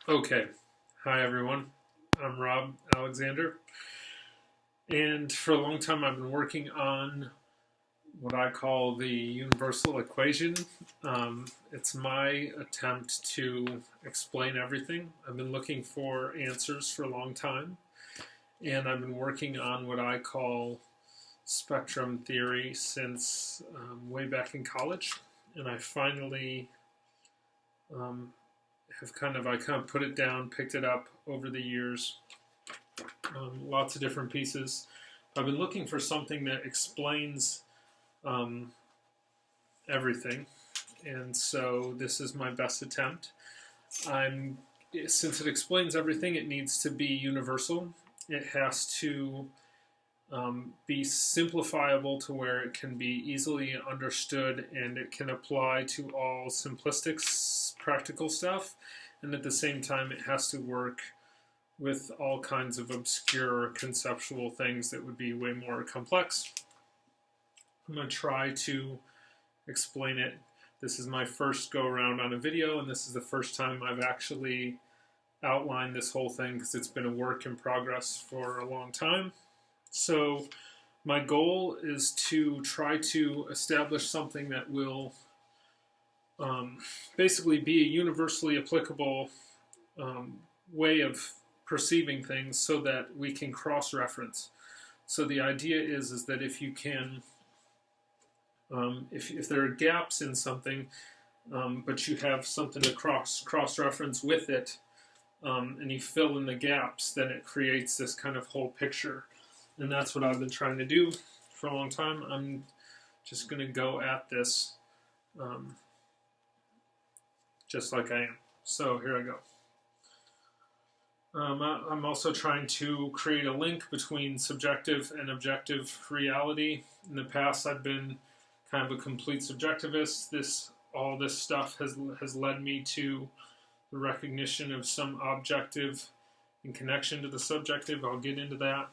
Okay. Hi, everyone. I'm Rob Alexander. And for a long time, I've been working on what I call the universal equation. It's my attempt to explain everything. I've been looking for answers for a long time. And I've been working on what I call spectrum theory since way back in college. And I finally um, I kind of put it down, picked it up over the years, lots of different pieces. I've been looking for something that explains um, everything, and so this is my best attempt. Since it explains everything, it needs to be universal. It has to be simplifiable to where it can be easily understood and it can apply to all simplistic practical stuff, and at the same time it has to work with all kinds of obscure conceptual things that would be way more complex. I'm going to try to explain it. This is my first go around on a video, and this is the first time I've actually outlined this whole thing because it's been a work in progress for a long time. So my goal is to try to establish something that will basically be a universally applicable way of perceiving things so that we can cross-reference. So the idea is that if you can, if there are gaps in something, but you have something to cross-reference with it, and you fill in the gaps, then it creates this kind of whole picture. And that's what I've been trying to do for a long time. I'm just going to go at this just like I am. So here I go. I'm also trying to create a link between subjective and objective reality. In the past, I've been kind of a complete subjectivist. All this stuff has led me to the recognition of some objective in connection to the subjective. I'll get into that.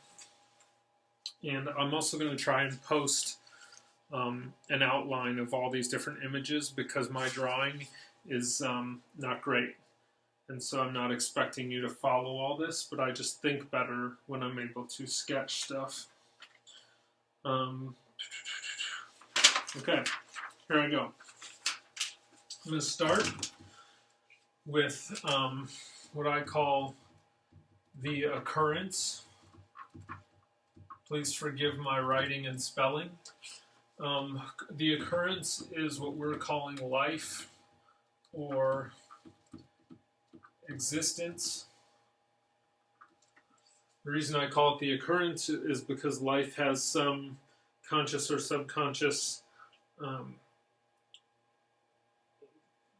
And I'm also going to try and post an outline of all these different images because my drawing is not great. And so I'm not expecting you to follow all this, but I just think better when I'm able to sketch stuff. Okay, here I go. I'm going to start with what I call the occurrence. Please forgive my writing and spelling. The occurrence is what we're calling life or existence. The reason I call it the occurrence is because life has some conscious or subconscious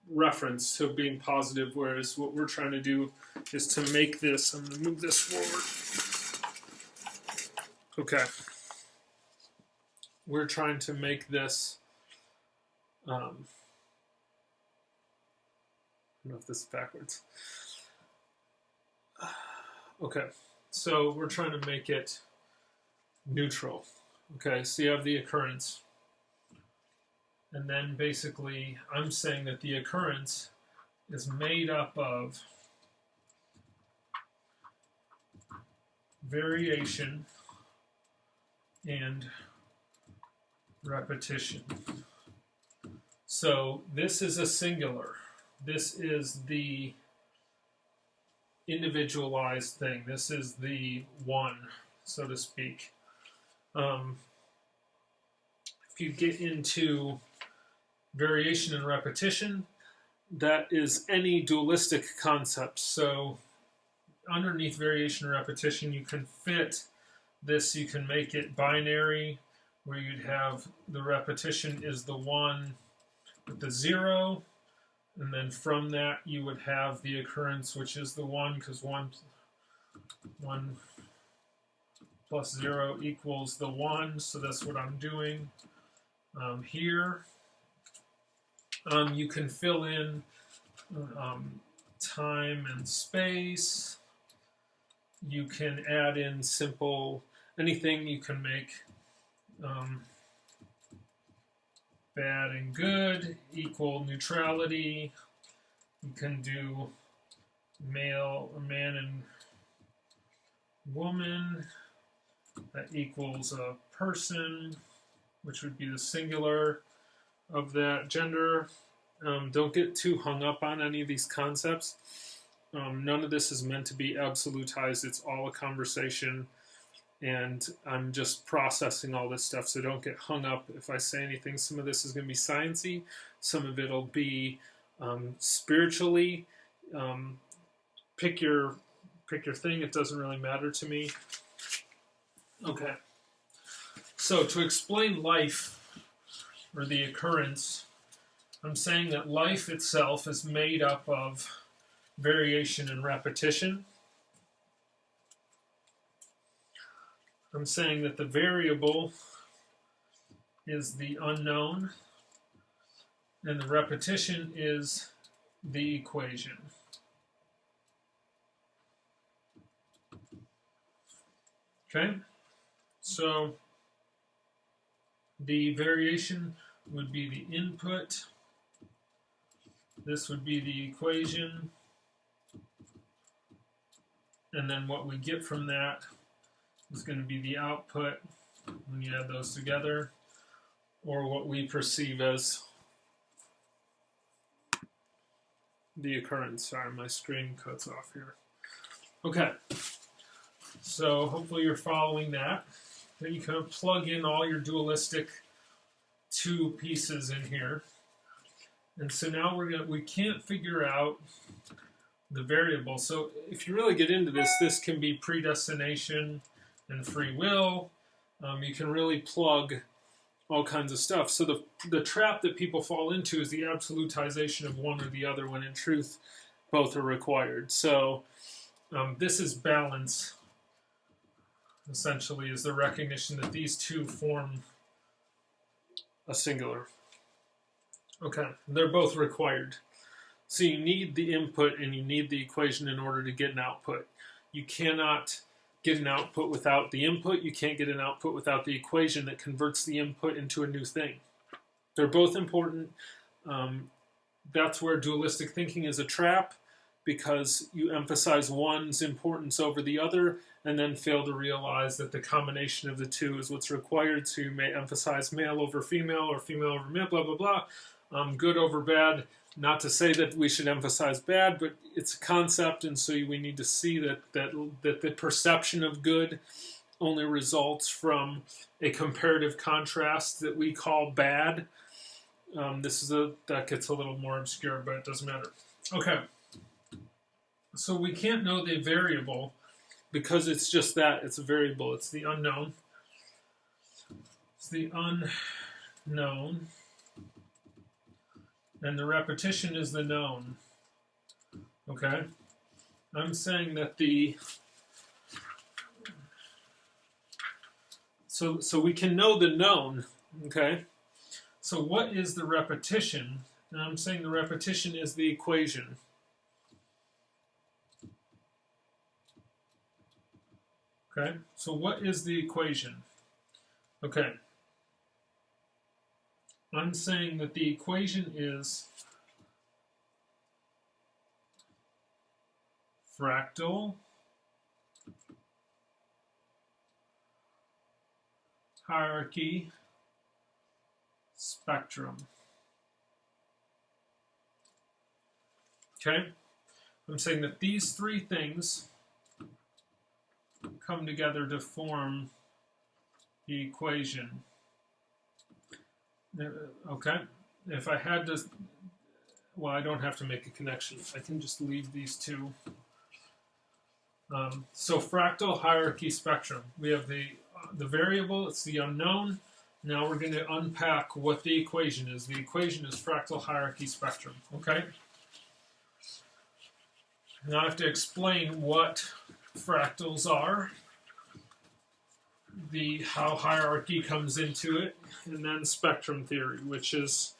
reference to being positive, whereas what we're trying to do is to make this, I'm going to move this forward. Okay. We're trying to make this, I don't know if this is backwards. Okay, so we're trying to make it neutral. Okay, so you have the occurrence. And then basically, I'm saying that the occurrence is made up of variation and repetition. So this is a singular. This is the individualized thing. This is the one, so to speak. If you get into variation and repetition, that is any dualistic concept. So underneath variation and repetition, you can fit this, you can make it binary, where you'd have the repetition is the 1 with the 0, and then from that you would have the occurrence, which is the 1, because 1 plus 0 equals the 1, so that's what I'm doing here. You can fill in time and space. You can add in simple, anything you can make bad and good equal neutrality. You can do male, a man and woman, that equals a person, which would be the singular of that gender. Don't get too hung up on any of these concepts. None of this is meant to be absolutized. It's all a conversation, and I'm just processing all this stuff, so don't get hung up if I say anything. Some of this is going to be sciencey. Some of it will be spiritually. Pick your thing. It doesn't really matter to me. Okay. So to explain life, or the occurrence, I'm saying that life itself is made up of variation and repetition. I'm saying that the variable is the unknown, and the repetition is the equation. Okay? So the variation would be the input. This would be the equation. And then what we get from that is going to be the output when you add those together, or what we perceive as the occurrence. Sorry, my screen cuts off here. Okay, so hopefully you're following that. Then you can plug in all your dualistic two pieces in here. And so now we can't figure out the variable. So if you really get into this, this can be predestination and free will. You can really plug all kinds of stuff. So the trap that people fall into is the absolutization of one or the other, when in truth both are required. So this is balance, essentially, is the recognition that these two form a singular. Okay, they're both required. So you need the input and you need the equation in order to get an output. You cannot get an output without the input. You can't get an output without the equation that converts the input into a new thing. They're both important. That's where dualistic thinking is a trap, because you emphasize one's importance over the other and then fail to realize that the combination of the two is what's required. So you may emphasize male over female, or female over male, blah, blah, blah. Good over bad. Not to say that we should emphasize bad, but it's a concept, and so we need to see that the perception of good only results from a comparative contrast that we call bad. That gets a little more obscure, but it doesn't matter. Okay. So we can't know the variable because it's just that. It's a variable. It's the unknown. It's the unknown. And the repetition is the known. Okay? I'm saying that So we can know the known. Okay? So what is the repetition? And I'm saying the repetition is the equation. Okay? So what is the equation? Okay. I'm saying that the equation is fractal hierarchy spectrum. Okay? I'm saying that these three things come together to form the equation. Okay? If I had to, well, I don't have to make a connection. I can just leave these two. So fractal hierarchy spectrum. We have the variable, it's the unknown. Now we're going to unpack what the equation is. The equation is fractal hierarchy spectrum. Okay? Now I have to explain what fractals are, how hierarchy comes into it, and then spectrum theory, which is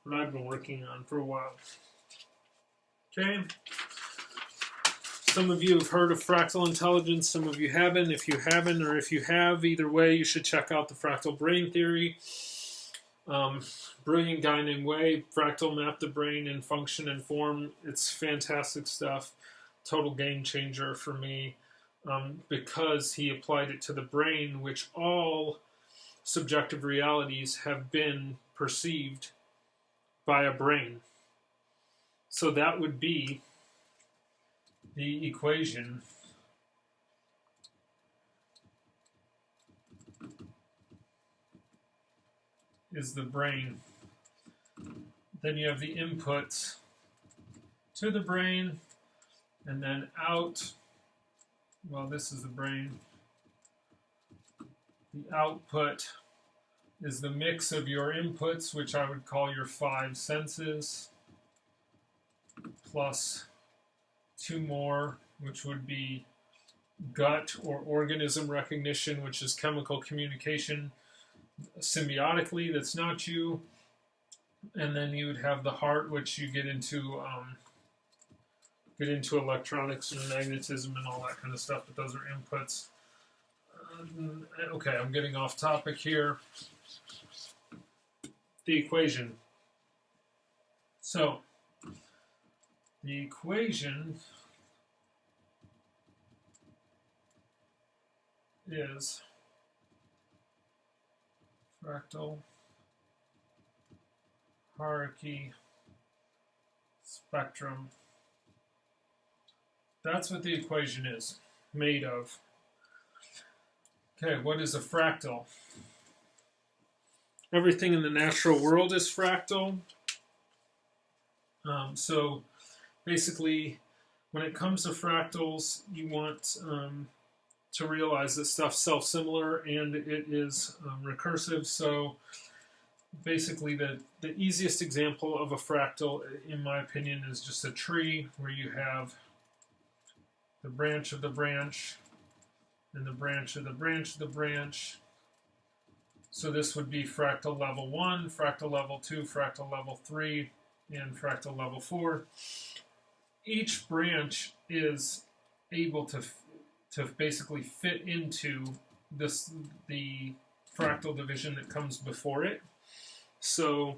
what I've been working on for a while. Okay? Some of you have heard of fractal intelligence, some of you haven't. If you haven't, or if you have, either way, you should check out the fractal brain theory. Brilliant guy named Wei. Fractal mapped the brain in function and form. It's fantastic stuff. total game changer for me, because he applied it to the brain, which all subjective realities have been perceived by a brain. So that would be the equation is the brain. Then you have the inputs to the brain, and then out, well, this is the brain. The output is the mix of your inputs, which I would call your 5 senses, plus 2 more, which would be gut or organism recognition, which is chemical communication symbiotically, that's not you. And then you would have the heart, which you get into electronics and magnetism and all that kind of stuff, but those are inputs. Okay, I'm getting off topic here. The equation. So, the equation is fractal hierarchy spectrum. That's what the equation is made of. Okay, what is a fractal? Everything in the natural world is fractal. So basically, when it comes to fractals, you want to realize that stuff's self-similar and it is recursive. So basically, the easiest example of a fractal, in my opinion, is just a tree where you have the branch of the branch and the branch of the branch of the branch. So this would be fractal level 1, fractal level 2, fractal level 3, and fractal level 4. Each branch is able to basically fit into the fractal division that comes before it. So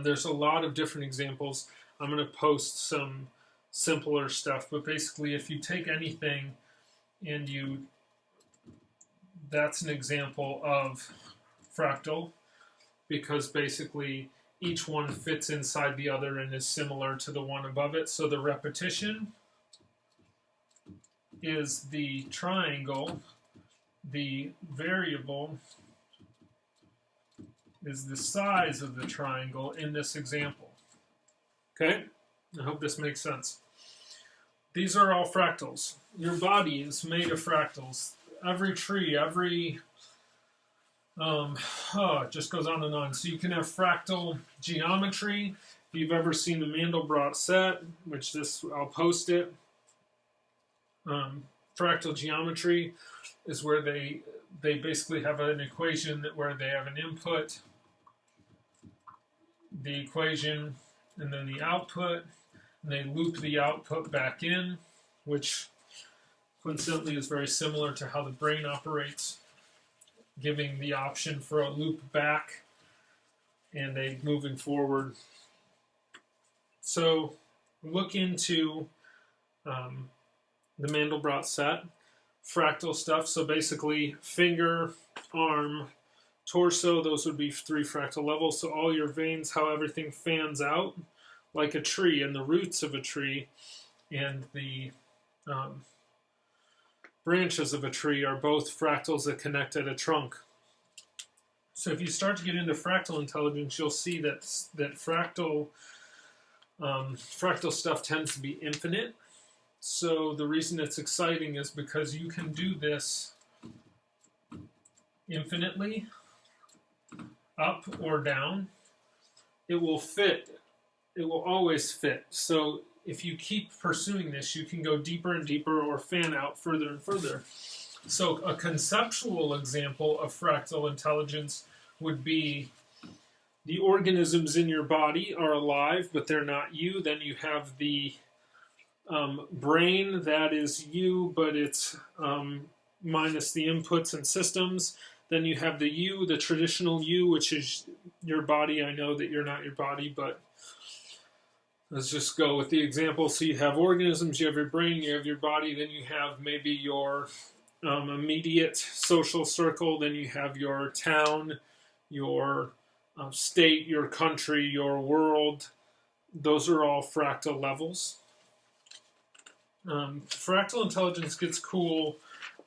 there's a lot of different examples. I'm going to post some simpler stuff, but basically if you take anything and that's an example of fractal, because basically each one fits inside the other and is similar to the one above it. So the repetition is the triangle, the variable is the size of the triangle in this example. Okay? I hope this makes sense. These are all fractals. Your body is made of fractals. Every tree, it just goes on and on. So you can have fractal geometry. If you've ever seen the Mandelbrot set, which I'll post it. Fractal geometry is where they basically have an equation where they have an input, the equation, and then the output, and they loop the output back in, which coincidentally is very similar to how the brain operates, giving the option for a loop back and a moving forward. So look into the Mandelbrot set, fractal stuff. So basically finger, arm, torso, those would be 3 fractal levels. So all your veins, how everything fans out like a tree, and the roots of a tree and the branches of a tree are both fractals that connect at a trunk. So if you start to get into fractal intelligence, you'll see that fractal stuff tends to be infinite. So the reason it's exciting is because you can do this infinitely, up or down. It will fit. It will always fit. So if you keep pursuing this, you can go deeper and deeper or fan out further and further. So a conceptual example of fractal intelligence would be the organisms in your body are alive, but they're not you. Then you have the brain, that is you, but it's minus the inputs and systems. Then you have the you, the traditional you, which is your body. I know that you're not your body, but Let's just go with the example. So you have organisms, you have your brain, you have your body, then you have maybe your immediate social circle, then you have your town, your state, your country, your world. Those are all fractal levels. Fractal intelligence gets cool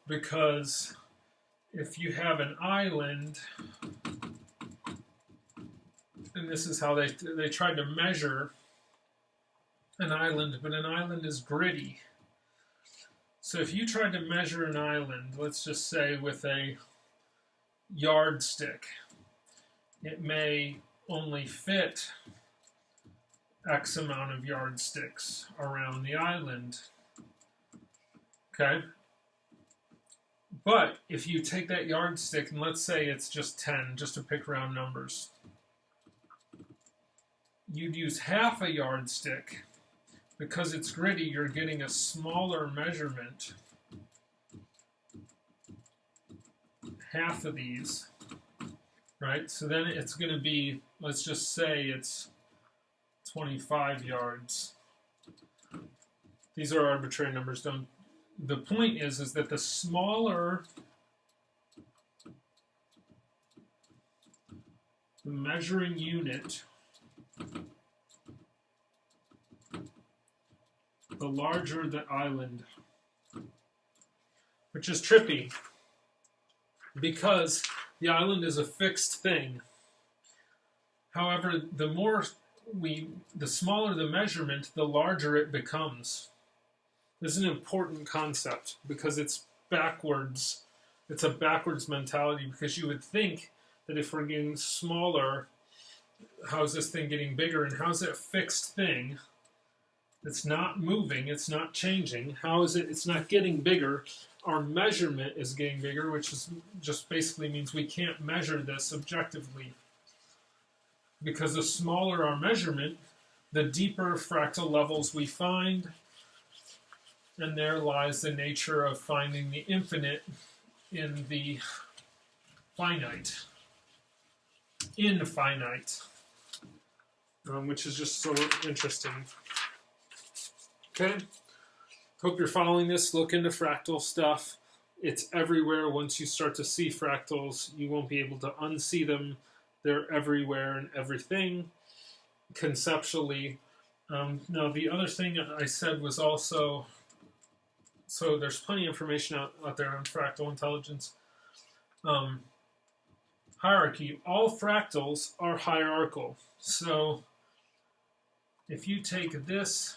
because if you have an island, and this is how they tried to measure an island, but an island is gritty. So if you tried to measure an island, let's just say with a yardstick, it may only fit X amount of yardsticks around the island. Okay? But if you take that yardstick, and let's say it's just 10, just to pick round numbers, you'd use half a yardstick. Because it's gritty, you're getting a smaller measurement. Half of these, right? So then it's going to be, let's just say it's 25 yards. These are arbitrary numbers. The point is that the smaller the measuring unit, the larger the island, which is trippy because the island is a fixed thing. However, the smaller the measurement, the larger it becomes. This is an important concept because it's backwards. It's a backwards mentality because you would think that if we're getting smaller, how's this thing getting bigger? And how's it a fixed thing? It's not moving, it's not changing. How is it? It's not getting bigger. Our measurement is getting bigger, which is just basically means we can't measure this objectively. Because the smaller our measurement, the deeper fractal levels we find, and there lies the nature of finding the infinite in the finite. Infinite. Which is just so interesting. Okay, hope you're following this. Look into fractal stuff. It's everywhere. Once you start to see fractals, you won't be able to unsee them. They're everywhere and everything, conceptually. Now, the other thing I said was also, so there's plenty of information out there on fractal intelligence. Hierarchy. All fractals are hierarchical. So if you take this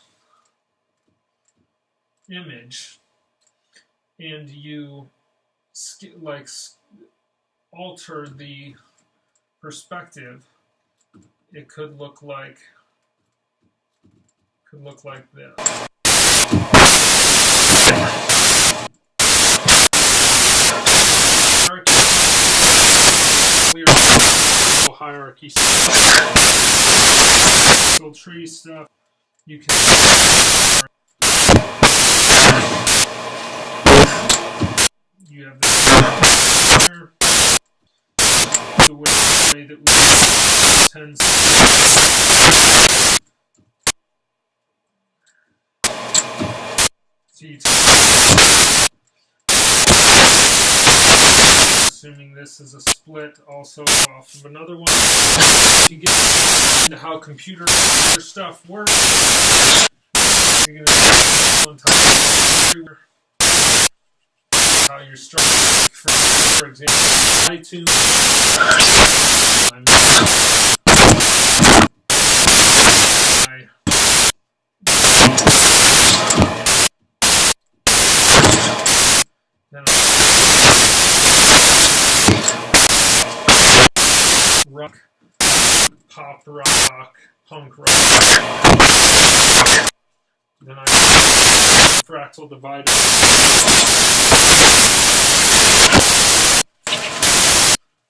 image and you alter the perspective, it could look like this. Hierarchy stuff, tree stuff. You can. You have this here, the way that we tends to assuming this is a split also off of another one. You get into how computer stuff works. You're going to how you're structured, for example, iTunes. Rock, pop rock, punk rock. Then I fractal divider.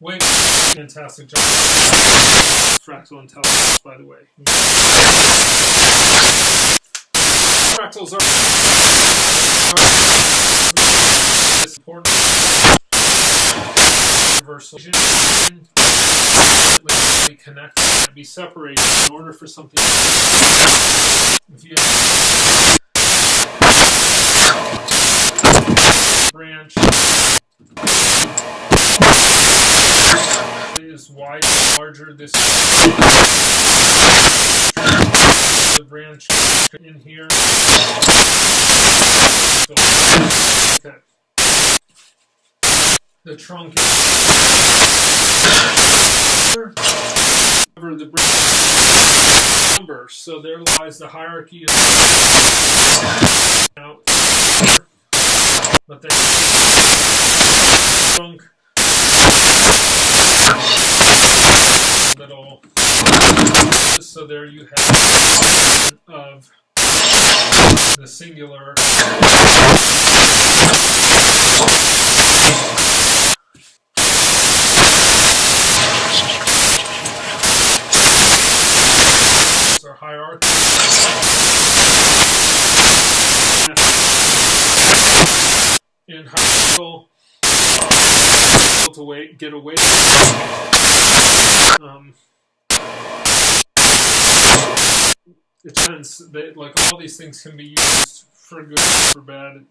Wait, fantastic job. Fractal intelligence, by the way. Fractals are important. universal equation connected and be separated in order for something. If you have a branch is wide and larger, this the branch in here. So, okay. The trunk is the branch number. So there lies the hierarchy of out, but then trunk little. So there you have of the singular. Or hierarchy. In hierarchical, to get away. It depends. Like all these things can be used for good or for bad.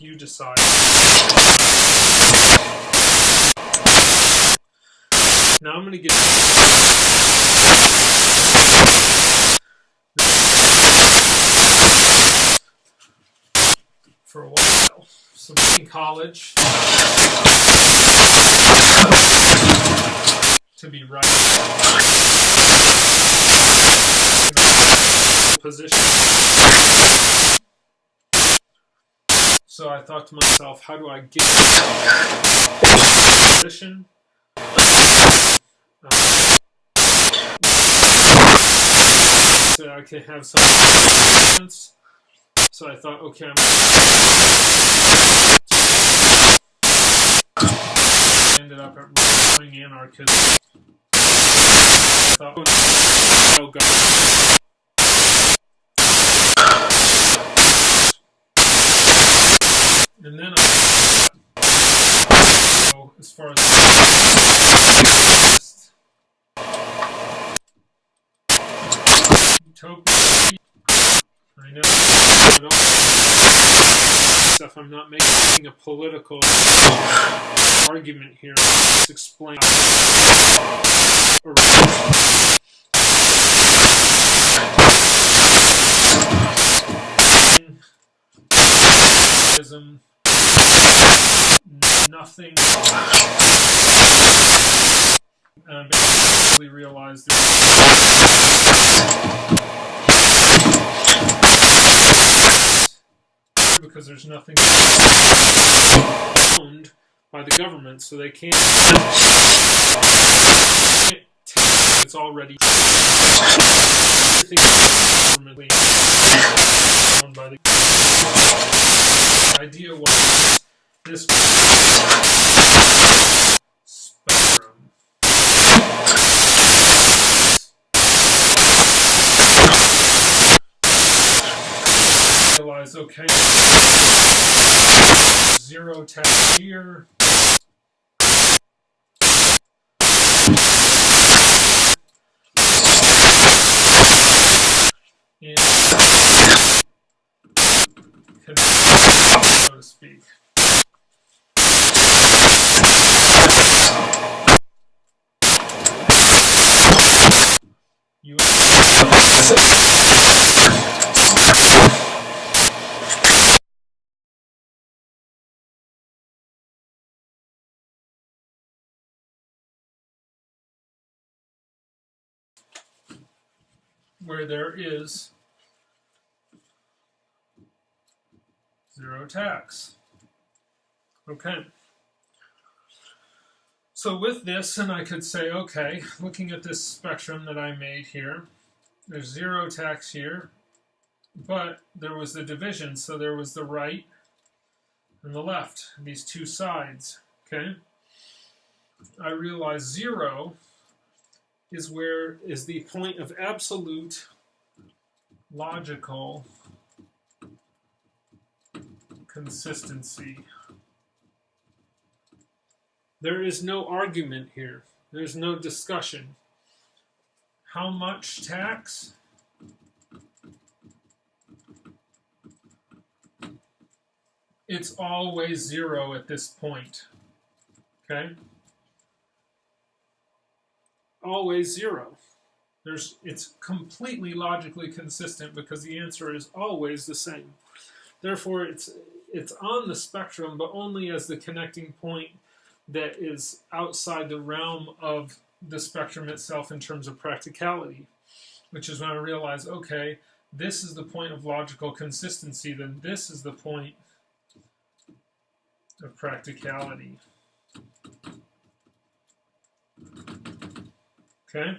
You decide. Now I'm going to get for a while. So in college, to be right position. So I thought to myself, how do I get position? So I can have some confidence. So I thought, okay, I ended up at running anarchism. I thought, oh God. And then as far as utopia, I know stuff. I'm not making a political argument here. I'm just explaining. Nothing. Basically realized that because there's nothing owned by the government, so they can't. It's already everything governmentally owned by the idea was this spectrum. Realize, okay, zero tax here. And so to speak. You where there is zero tax. Okay. So with this, and I could say, okay, looking at this spectrum that I made here, there's zero tax here, but there was the division, so there was the right and the left, these two sides, okay? I realized zero is where is the point of absolute logical consistency. There is no argument here. There's no discussion. How much tax? It's always zero at this point. Okay? Always zero. It's completely logically consistent because the answer is always the same. Therefore, it's on the spectrum, but only as the connecting point that is outside the realm of the spectrum itself in terms of practicality, which is when I realize, okay, this is the point of logical consistency, then this is the point of practicality. Okay?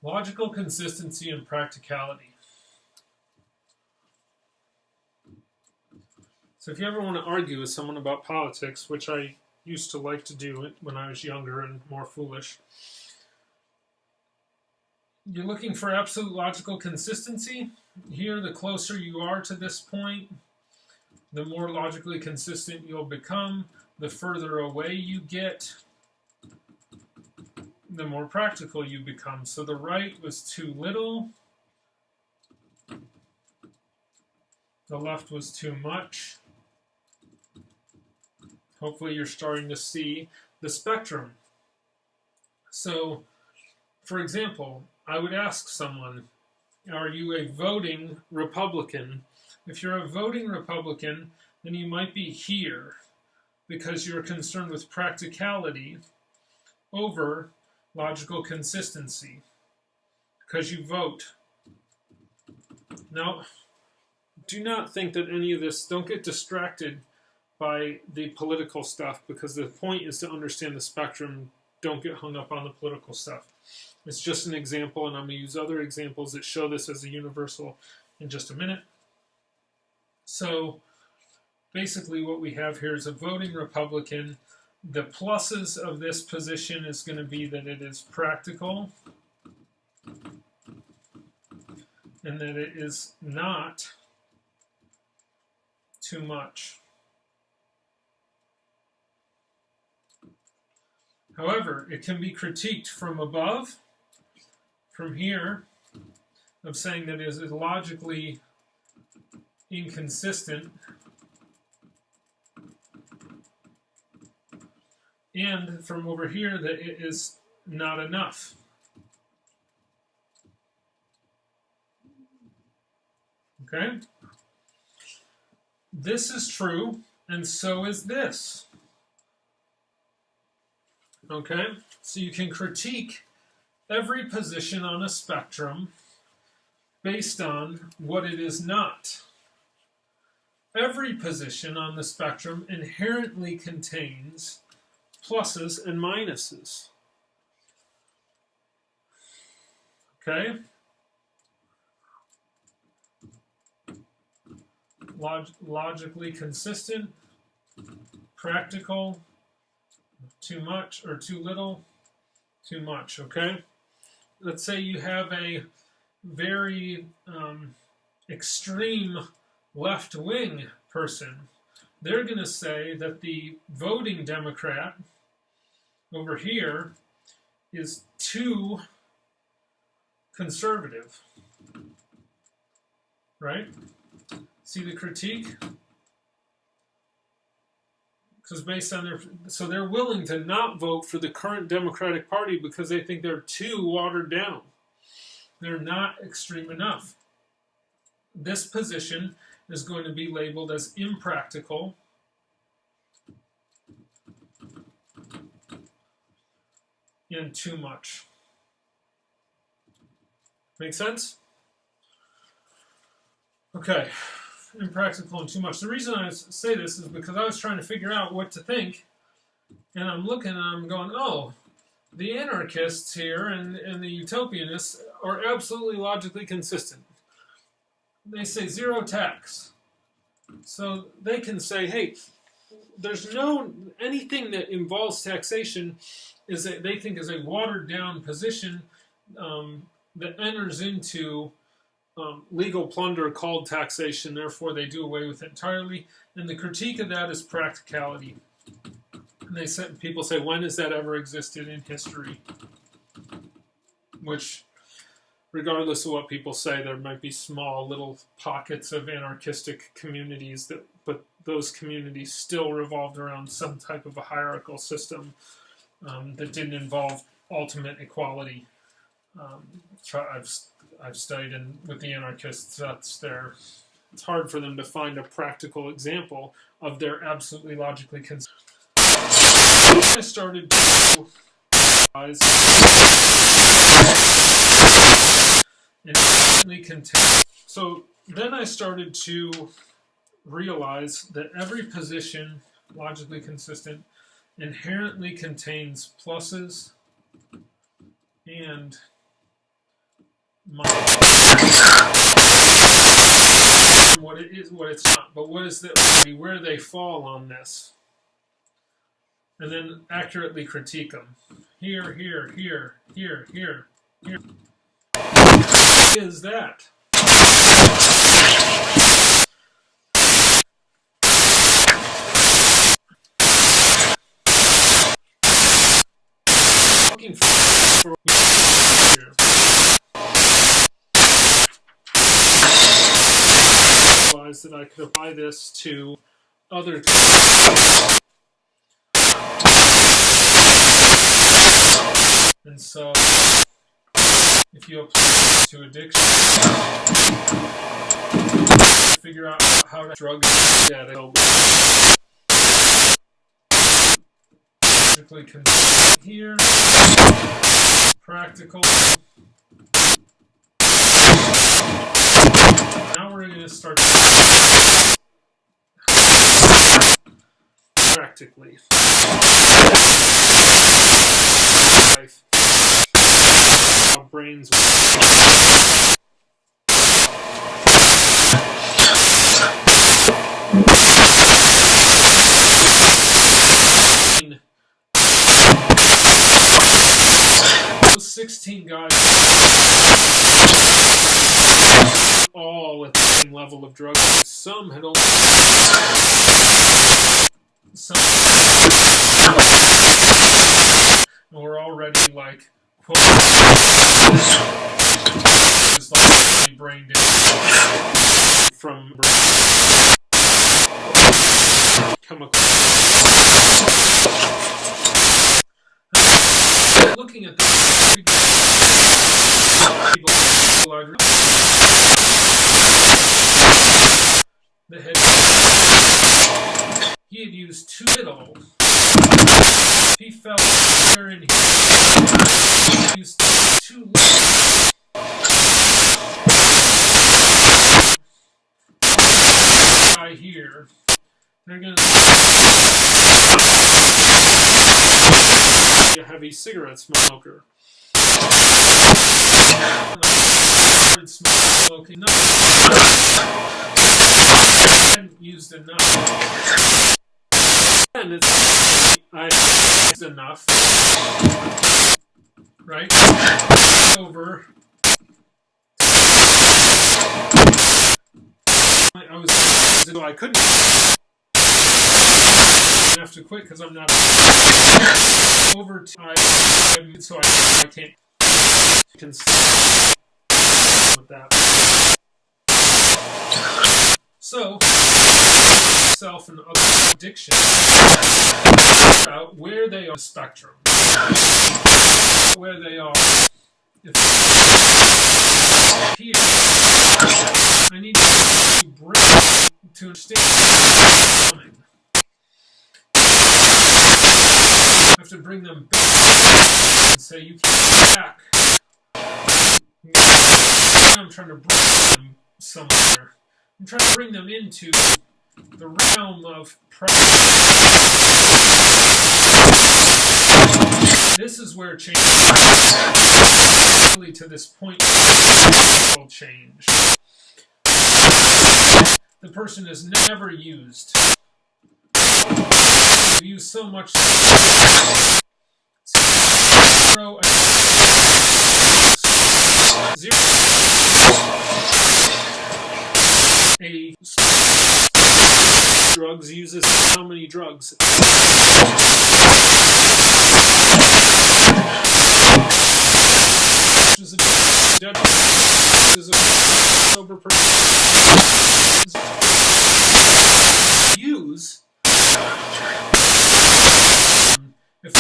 Logical consistency and practicality. So if you ever want to argue with someone about politics, which I used to like to do when I was younger and more foolish, you're looking for absolute logical consistency. Here, the closer you are to this point, the more logically consistent you'll become. The further away you get, the more practical you become. So the right was too little. The left was too much. Hopefully you're starting to see the spectrum. So, for example, I would ask someone, are you a voting Republican? If you're a voting Republican, then you might be here because you're concerned with practicality over logical consistency because you vote. Now, do not think that any of this, don't get distracted by the political stuff, because the point is to understand the spectrum. Don't get hung up on the political stuff. It's just an example, and I'm going to use other examples that show this as a universal in just a minute. So basically what we have here is a voting Republican. The pluses of this position is going to be that it is practical and that it is not too much. However, it can be critiqued from above, from here, of saying that it is logically inconsistent, and from over here that it is not enough. Okay? This is true, and so is this. Okay? So you can critique every position on a spectrum based on what it is not. Every position on the spectrum inherently contains pluses and minuses. Okay? Logically consistent, practical, too much or too little, too much, okay? Let's say you have a very extreme left-wing person. They're going to say that the voting Democrat over here is too conservative, right? See the critique? Because based on so they're willing to not vote for the current Democratic Party because they think they're too watered down. They're not extreme enough. This position is going to be labeled as impractical and too much. Make sense? Okay. Impractical and too much. The reason I say this is because I was trying to figure out what to think, and I'm looking and I'm going, oh, the anarchists here and the utopianists are absolutely logically consistent. They say zero tax. So they can say, hey, there's anything that involves taxation is that they think is a watered down position that enters into legal plunder called taxation, therefore they do away with it entirely. And the critique of that is practicality. And people say, when has that ever existed in history? Which, regardless of what people say, there might be small little pockets of anarchistic communities but those communities still revolved around some type of a hierarchical system that didn't involve ultimate equality. I've studied with the anarchists. It's hard for them to find a practical example of their absolutely logically consistent. I started to realize so then I started to realize that every position, logically consistent, inherently contains pluses and what it is, what it's not, but what is that, where they fall on this, and then accurately critique them. Here, here, here, here, here, here. What is that? Looking for here. That I could apply this to other and so if you apply this to addiction, figure out how to drug addict practically consistent here, practical. Now we're going to start practically. How brains work. Those 16 guys all at the same level of drug use. Some had only were already like quote just like brain damage from chemical. Looking at this, people are the head. He had used too little. He felt there in here. He used too little. Guy here. They're going to be a heavy cigarette smoker. Smoking. No. I hadn't used enough. And I used enough. Right? Over. I couldn't have to quit because I'm not over time, so I can't with that. So self and other addictions about where they are on the spectrum, where they are. Here, I need to bring to understand coming. I have to bring them back and say you can't back. I'm trying to bring them somewhere. I'm trying to bring them into the realm of this is where change really to this point will change. The person is never used. We use so much zero and zero. A drugs uses how many drugs. Is a dead is a sober person use if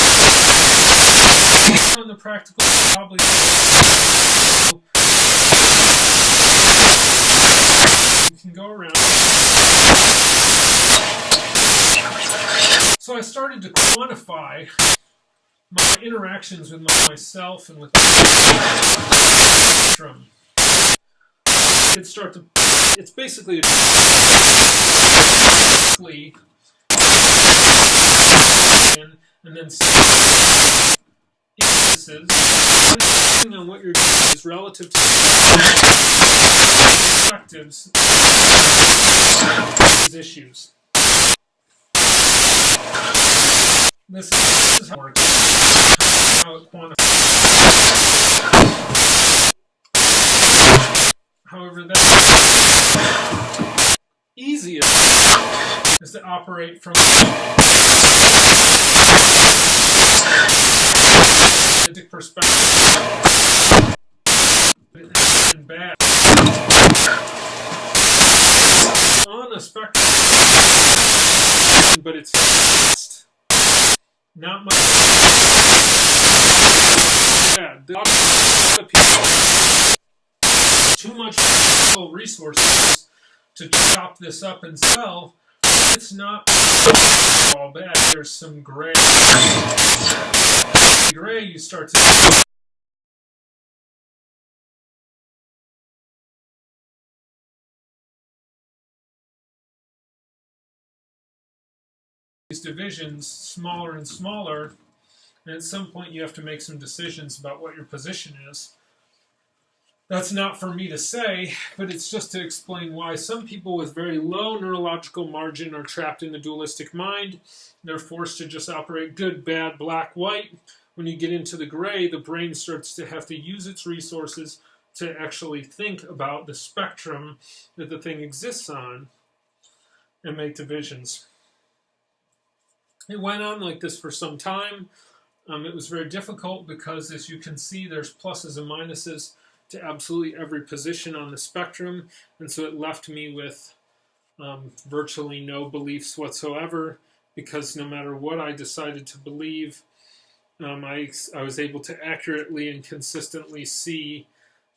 on the practical probably you can go around. So I started to quantify my interactions with myself and with spectrum. It's basically and then emphasis depending on what you're doing is relative to perspectives issues. This is how it works. How it quantifies. However, that's easiest is to operate from a perspective. And bad. On a spectrum, but it's fast. Not much bad. Too much resources to chop this up and sell. It's not all bad. There's some gray. Gray, you start to these divisions smaller and smaller, and at some point you have to make some decisions about what your position is. That's not for me to say, but it's just to explain why some people with very low neurological margin are trapped in the dualistic mind. They're forced to just operate good, bad, black, white. When you get into the gray, the brain starts to have to use its resources to actually think about the spectrum that the thing exists on and make divisions. It went on like this for some time. It was very difficult because, as you can see, there's pluses and minuses to absolutely every position on the spectrum, and so it left me with virtually no beliefs whatsoever, because no matter what I decided to believe, I was able to accurately and consistently see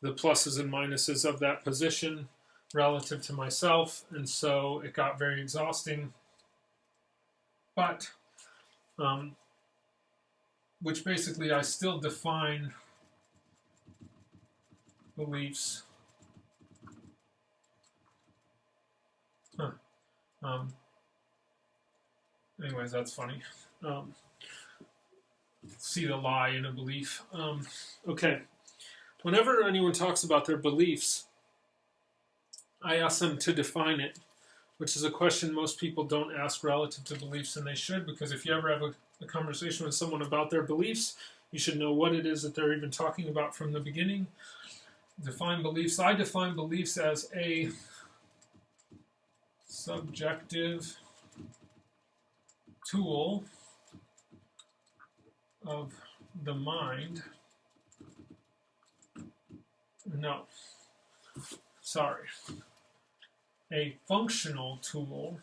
the pluses and minuses of that position relative to myself, and so it got very exhausting. But, which basically I still define beliefs. Anyways, that's funny. See the lie in a belief. Okay. Whenever anyone talks about their beliefs, I ask them to define it, which is a question most people don't ask relative to beliefs, and they should, because if you ever have a conversation with someone about their beliefs, you should know what it is that they're even talking about from the beginning. Define beliefs. I define beliefs as a subjective tool of the mind. No. Sorry. A functional tool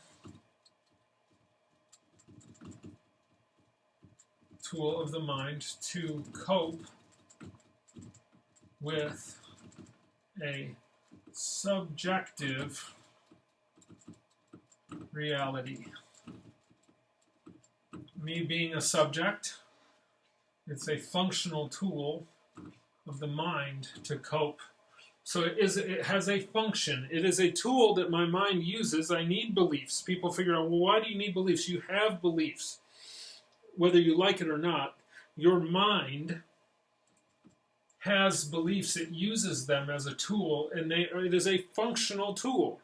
of the mind to cope with a subjective reality. Me being a subject, it's a functional tool of the mind to cope. So it has a function. It is a tool that my mind uses. I need beliefs. People figure out, well, why do you need beliefs? You have beliefs. Whether you like it or not, your mind has beliefs. It uses them as a tool, and it is a functional tool.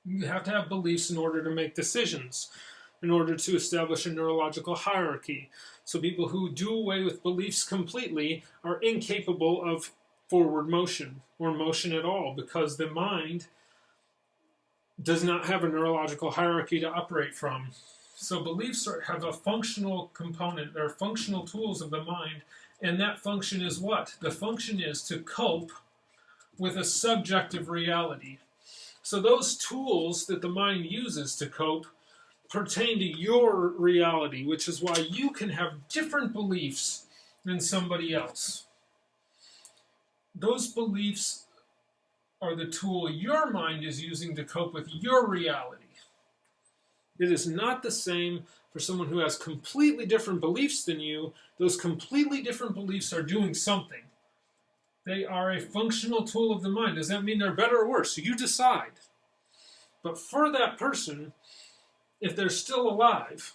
You have to have beliefs in order to make decisions, in order to establish a neurological hierarchy. So people who do away with beliefs completely are incapable of forward motion or motion at all, because the mind does not have a neurological hierarchy to operate from. So beliefs have a functional component. They're functional tools of the mind. And that function is what? The function is to cope with a subjective reality. So those tools that the mind uses to cope pertain to your reality, which is why you can have different beliefs than somebody else. Those beliefs are the tool your mind is using to cope with your reality. It is not the same for someone who has completely different beliefs than you. Those completely different beliefs are doing something. They are a functional tool of the mind. Does that mean they're better or worse? So you decide. But for that person, if they're still alive,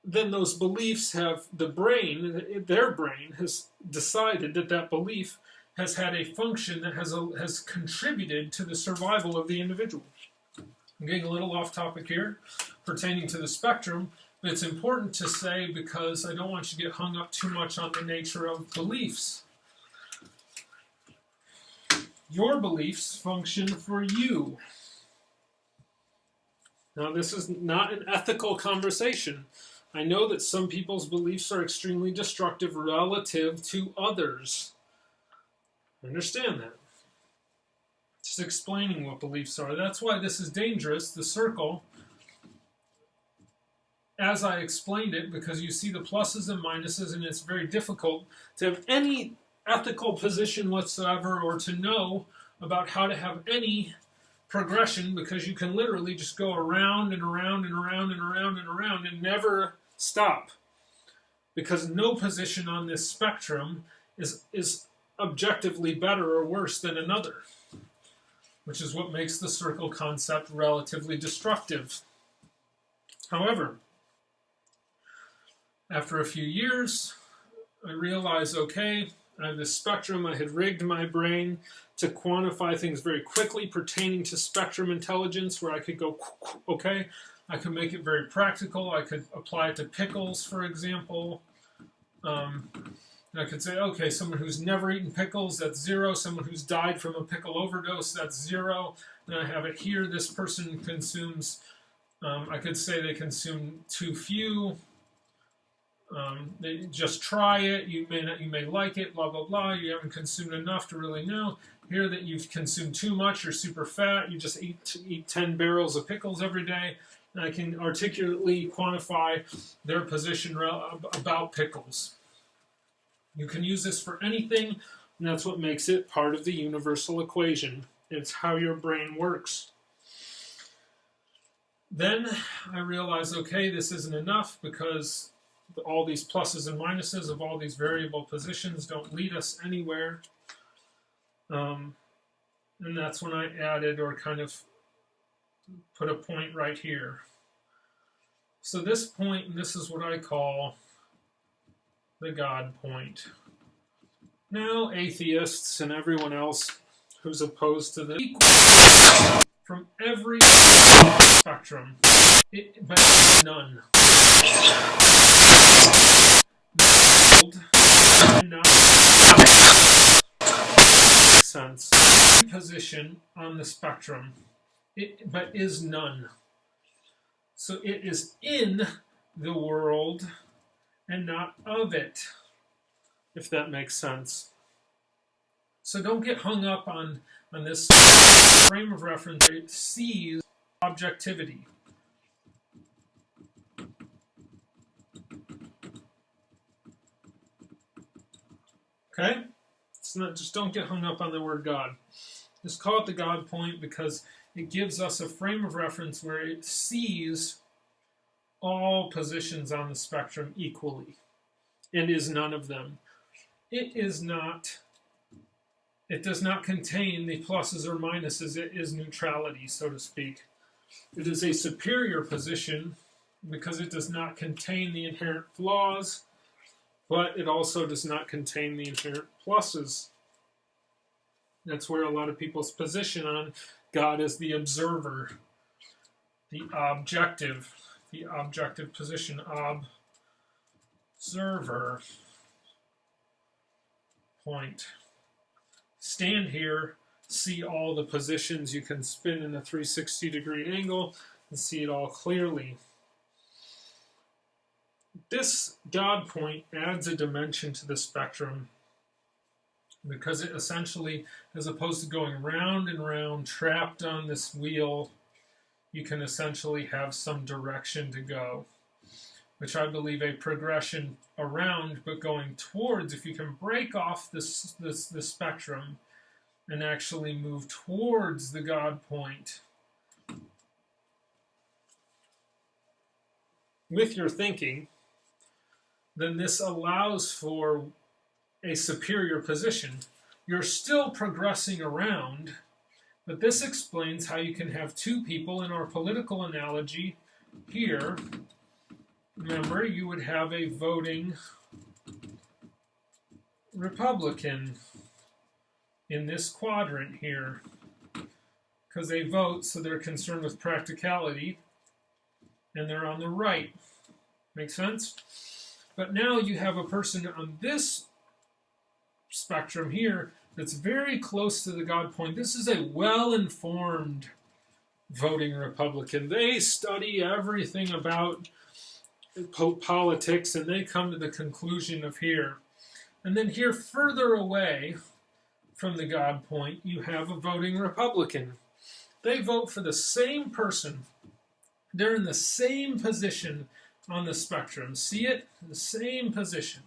then those beliefs have their brain has decided that that belief has had a function that has contributed to the survival of the individual. I'm getting a little off topic here pertaining to the spectrum, but it's important to say because I don't want you to get hung up too much on the nature of beliefs. Your beliefs function for you. Now, this is not an ethical conversation. I know that some people's beliefs are extremely destructive relative to others. I understand that. Just explaining what beliefs are. That's why this is dangerous, the circle, as I explained it, because you see the pluses and minuses, and it's very difficult to have any ethical position whatsoever or to know about how to have any progression, because you can literally just go around and around and around and around and around and never stop. Because no position on this spectrum is objectively better or worse than another, which is what makes the circle concept relatively destructive. However, after a few years, I realized, okay, I have this spectrum. I had rigged my brain to quantify things very quickly pertaining to spectrum intelligence, where I could go, okay, I could make it very practical. I could apply it to pickles, for example. I could say, okay, someone who's never eaten pickles, that's 0. Someone who's died from a pickle overdose, that's 0. And I have it here. This person consumes, I could say they consume too few. They just try it. You may like it, blah, blah, blah. You haven't consumed enough to really know. Here that you've consumed too much, you're super fat. You just eat 10 barrels of pickles every day. And I can articulately quantify their position about pickles. You can use this for anything, and that's what makes it part of the universal equation. It's how your brain works. Then I realized, okay, this isn't enough because all these pluses and minuses of all these variable positions don't lead us anywhere. And that's when I added or kind of put a point right here. So this point, and this is what I call the God point. Now, atheists and everyone else who's opposed to this from every spectrum, but none. Sense position on the spectrum, but is none. So it is in the world and not of it, if that makes sense. So don't get hung up on this frame of reference that sees objectivity. Okay? It's not, just don't get hung up on the word God. Just call it the God point because it gives us a frame of reference where it sees all positions on the spectrum equally and is none of them. It does not contain the pluses or minuses. It is neutrality, so to speak. It is a superior position because it does not contain the inherent flaws, but it also does not contain the inherent pluses. That's where a lot of people's position on God is the observer, the objective position, observer point. Stand here see all the positions. You can spin in a 360-degree angle and see it all clearly. This God point adds a dimension to the spectrum because it essentially, as opposed to going round and round, trapped on this wheel, you can essentially have some direction to go, which I believe a progression around, but going towards, if you can break off the spectrum and actually move towards the God point with your thinking, then this allows for a superior position. You're still progressing around, but this explains how you can have two people in our political analogy here. Remember, you would have a voting Republican in this quadrant here, because they vote, so they're concerned with practicality, and they're on the right. Make sense? But now you have a person on this spectrum here that's very close to the God point. This is a well-informed voting Republican. They study everything about politics, and they come to the conclusion of here. And then here, further away from the God point, you have a voting Republican. They vote for the same person. They're in the same position on the spectrum. See it? The same position.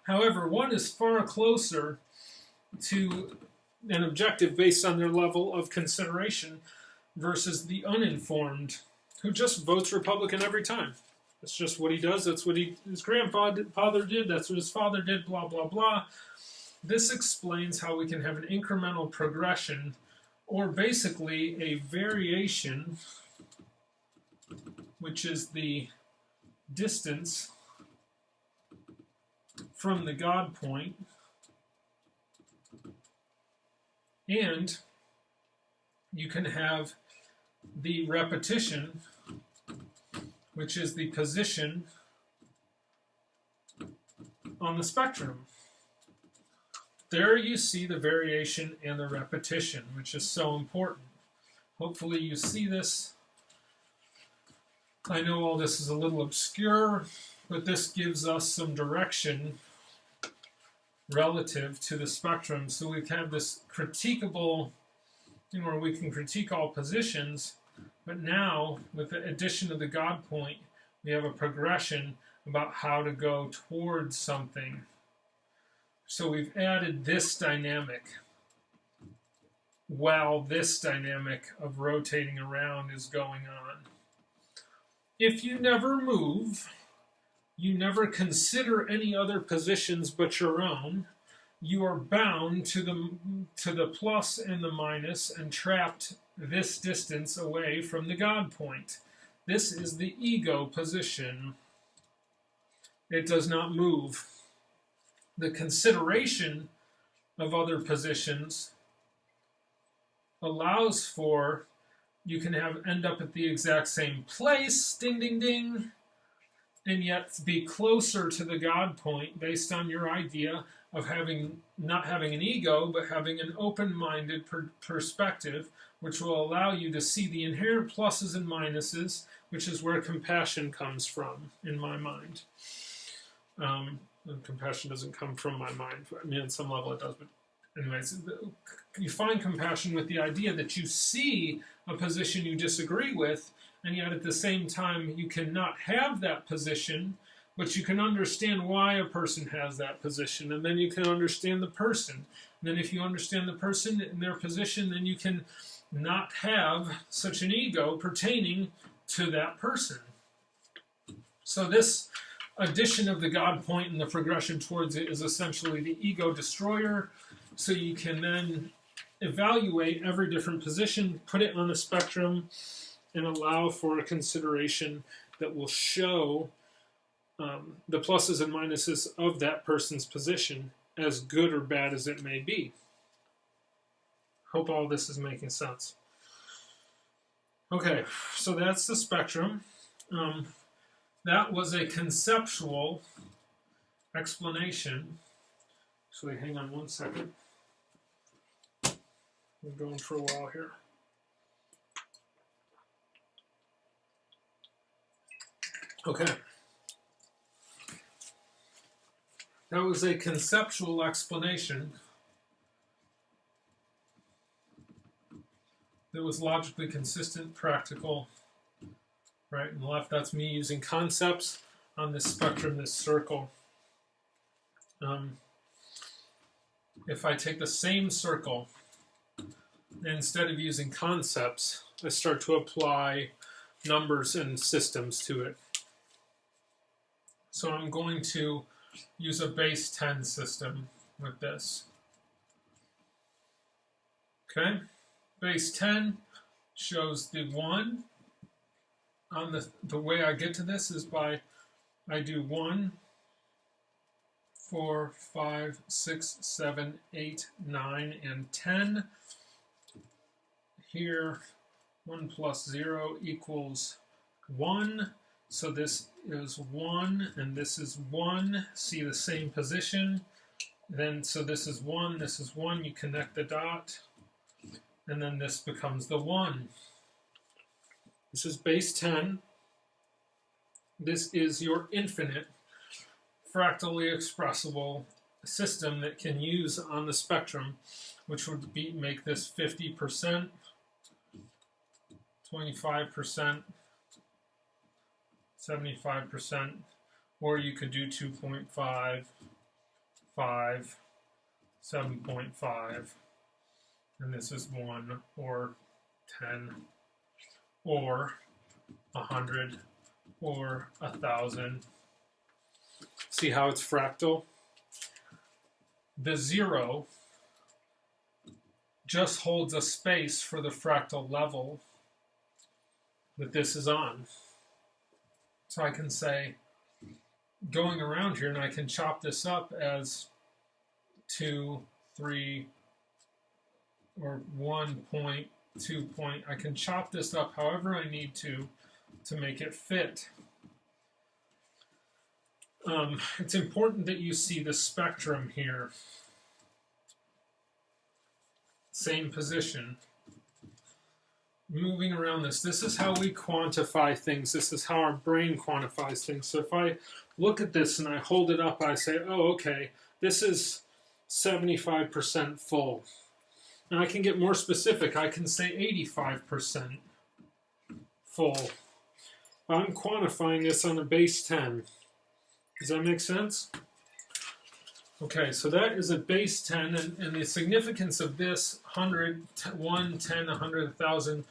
However, one is far closer to an objective based on their level of consideration versus the uninformed who just votes Republican every time. That's just what he does. That's what his grandfather did. That's what his father did, blah, blah, blah. This explains how we can have an incremental progression, or basically a variation, which is the distance from the God point, and you can have the repetition, which is the position on the spectrum. There you see the variation and the repetition, which is so important. Hopefully you see this. I know all this is a little obscure, but this gives us some direction relative to the spectrum. So we have this critiquable thing where we can critique all positions, but now with the addition of the God point, we have a progression about how to go towards something. So we've added this dynamic while this dynamic of rotating around is going on. If you never move, you never consider any other positions but your own, you are bound to the plus and the minus and trapped this distance away from the God point. This is the ego position. It does not move. The consideration of other positions allows for, you can end up at the exact same place, ding, ding, ding, and yet be closer to the God point based on your idea of not having an ego, but having an open-minded perspective, which will allow you to see the inherent pluses and minuses, which is where compassion comes from, in my mind. Compassion doesn't come from my mind. I mean, on some level it does, but anyways, you find compassion with the idea that you see a position you disagree with, and yet at the same time you cannot have that position, but you can understand why a person has that position, and then you can understand the person. And then if you understand the person and their position, then you can not have such an ego pertaining to that person. So this addition of the God point and the progression towards it is essentially the ego destroyer. So you can then evaluate every different position, put it on a spectrum, and allow for a consideration that will show the pluses and minuses of that person's position, as good or bad as it may be. Hope all this is making sense. Okay, so that's the spectrum. That was a conceptual explanation. So hang on one second. We're going for a while here. Okay. That was a conceptual explanation that was logically consistent, practical. Right and left, that's me using concepts on this spectrum, this circle. If I take the same circle, and instead of using concepts, I start to apply numbers and systems to it. So I'm going to use a base 10 system with this. Okay, base 10 shows the 1. On the way I get to this is by I do 1, 4, 5, 6, 7, 8, 9, and 10. Here, 1 plus 0 equals 1. So this is 1, and this is 1. See the same position. Then, so this is 1, this is 1. You connect the dot, and then this becomes the 1. This is base 10. This is your infinite, fractally expressible system that can use on the spectrum, which would make this 50%, 25%, 75%, or you could do 2.5, 5, 7.5, and this is 1, or 10, or 100, or 1,000. See how it's fractal? The 0 just holds a space for the fractal level that this is on. So I can say, going around here, and I can chop this up as 2, 3, or 1.2 point. I can chop this up however I need to make it fit. It's important that you see the spectrum here. Same position. Moving around this. This is how we quantify things. This is how our brain quantifies things. So if I look at this and I hold it up, I say, oh, okay, this is 75% full. And I can get more specific. I can say 85% full. I'm quantifying this on a base 10. Does that make sense? Okay, so that is a base 10, and the significance of this 100, 1, 10, 100, 1,000,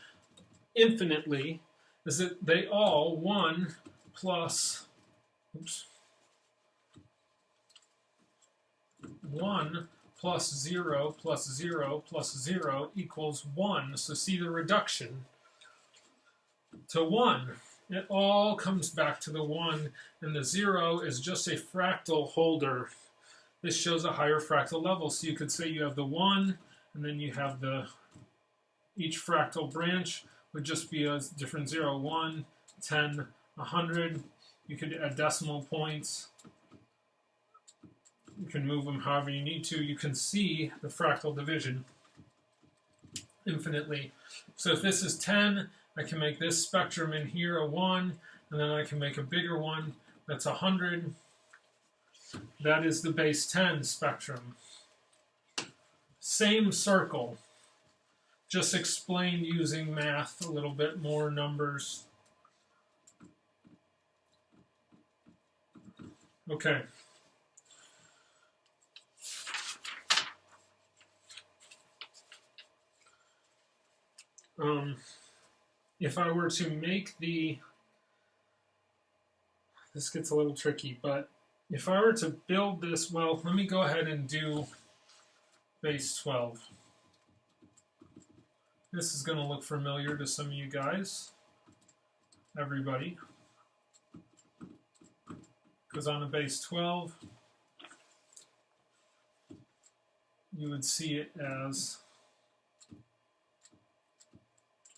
infinitely, is that they all 1 plus, 1 plus 0 plus 0 plus 0 equals 1. So see the reduction to 1. It all comes back to the 1, and the 0 is just a fractal holder. This shows a higher fractal level. So you could say you have the 1, and then you have each fractal branch would just be a different 0, 1, 10, 100. You could add decimal points. You can move them however you need to. You can see the fractal division infinitely. So if this is 10, I can make this spectrum in here a 1, and then I can make a bigger one that's 100. That is the base 10 spectrum. Same circle, just explained using math a little bit more, numbers. Okay. If I were to make this gets a little tricky, but if I were to build this, well, let me go ahead and do base 12. This is going to look familiar to some of you guys, everybody, because on a base 12, you would see it as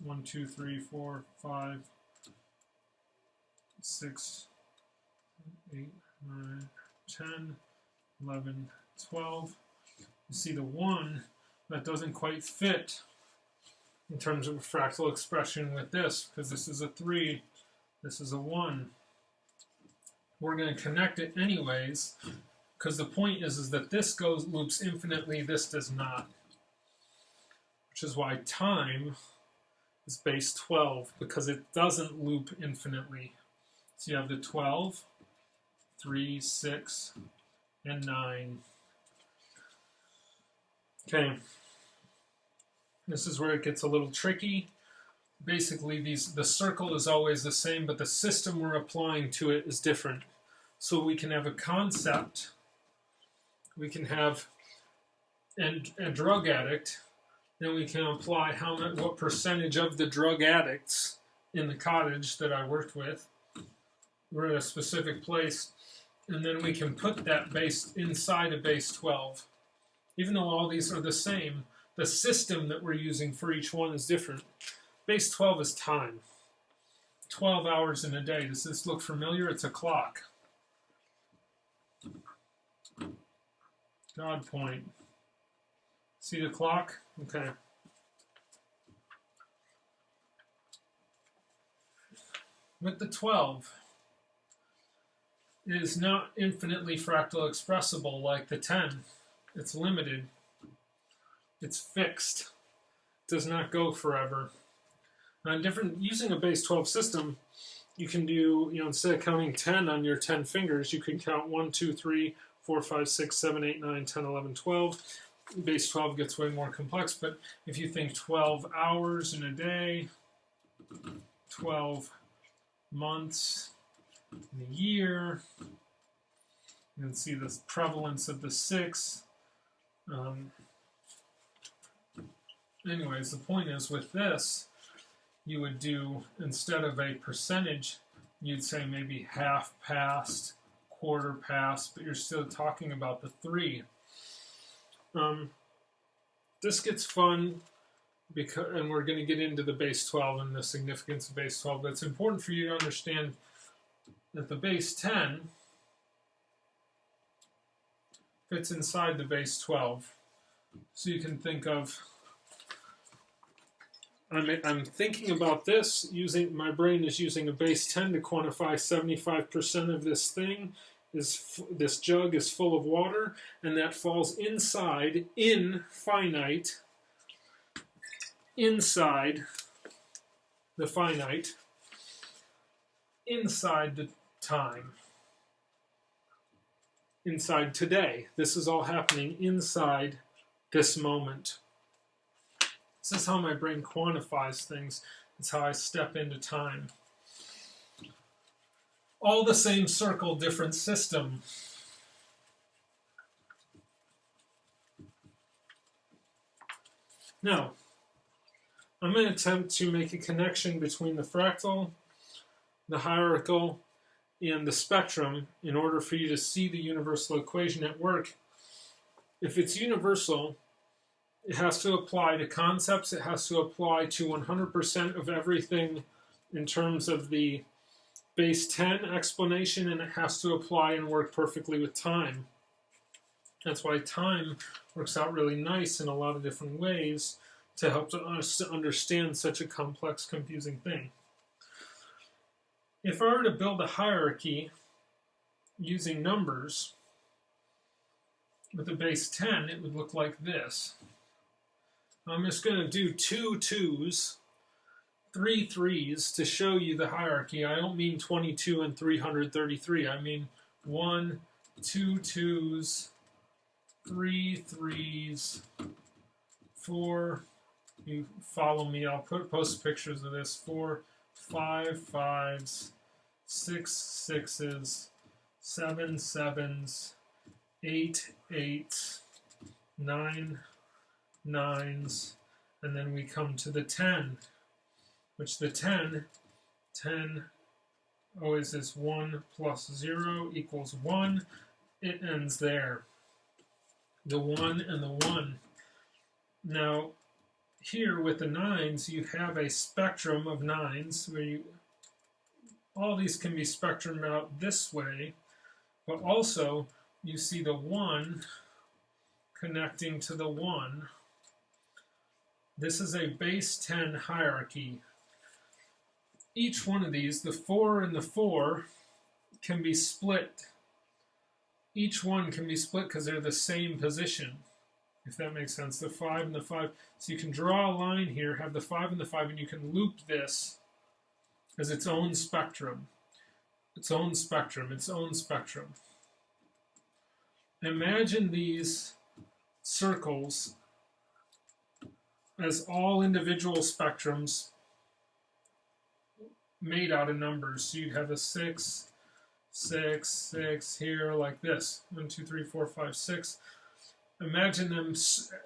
1, 2, 3, 4, 5, 6, 8, 9, 10, 11, 12. You see the 1 that doesn't quite fit in terms of a fractal expression with this, because this is a 3, this is a 1. We're going to connect it anyways, because the point is that this loops infinitely, this does not. Which is why time is base 12, because it doesn't loop infinitely. So you have the 12, 3, 6, and 9. Okay. This is where it gets a little tricky. Basically, the circle is always the same, but the system we're applying to it is different. So we can have a concept. We can have a drug addict. Then we can apply what percentage of the drug addicts in the cottage that I worked with were at a specific place. And then we can put that base inside of base 12. Even though all these are the same, the system that we're using for each one is different. Base 12 is time. 12 hours in a day. Does this look familiar? It's a clock. God point. See the clock? Okay. With the 12, it is not infinitely fractal expressible like the 10. It's limited. It's fixed. It does not go forever. Using a base 12 system, you can do, instead of counting 10 on your 10 fingers, you can count 1, 2, 3, 4, 5, 6, 7, 8, 9, 10, 11, 12. Base 12 gets way more complex, but if you think 12 hours in a day, 12 months in a year, you can see the prevalence of the 6. Anyways, the point is with this, you would do, instead of a percentage, you'd say maybe half past, quarter past, but you're still talking about the 3. This gets fun, and we're going to get into the base 12 and the significance of base 12, but it's important for you to understand that the base 10 fits inside the base 12. So you can think of, I'm thinking about this, my brain is using a base 10 to quantify 75% of this thing. This jug is full of water, and that falls inside the finite, inside the time, inside today. This is all happening inside this moment. This is how my brain quantifies things. It's how I step into time. All the same circle, different system. Now, I'm going to attempt to make a connection between the fractal, the hierarchical, and the spectrum in order for you to see the universal equation at work. If it's universal, it has to apply to concepts. It has to apply to 100% of everything in terms of the base 10 explanation, and it has to apply and work perfectly with time. That's why time works out really nice in a lot of different ways to help us to understand such a complex, confusing thing. If I were to build a hierarchy using numbers with a base 10, it would look like this. I'm just going to do 2 2s, 3 3s to show you the hierarchy. I don't mean 22 and 333. I mean 1, 2 2s, 3 3s, 4. You follow me. I'll post pictures of this. 4 5 5s, 6 6s, 7 7s, 8 8s, 9 9s, and then we come to the 10, which the 10 always is 1 plus 0 equals 1. It ends there. The 1 and the 1. Now, here with the 9s, you have a spectrum of 9s where all these can be spectrumed out this way, but also you see the 1 connecting to the 1. This is a base 10 hierarchy. Each one of these, the 4 and the 4, can be split. Each one can be split because they're the same position, if that makes sense. The 5 and the 5. So you can draw a line here, have the 5 and the 5, and you can loop this as its own spectrum. Its own spectrum, its own spectrum. Imagine these circles as all individual spectrums made out of numbers. So you'd have a 6, 6, 6 here like this. 1, 2, 3, 4, 5, 6. Imagine them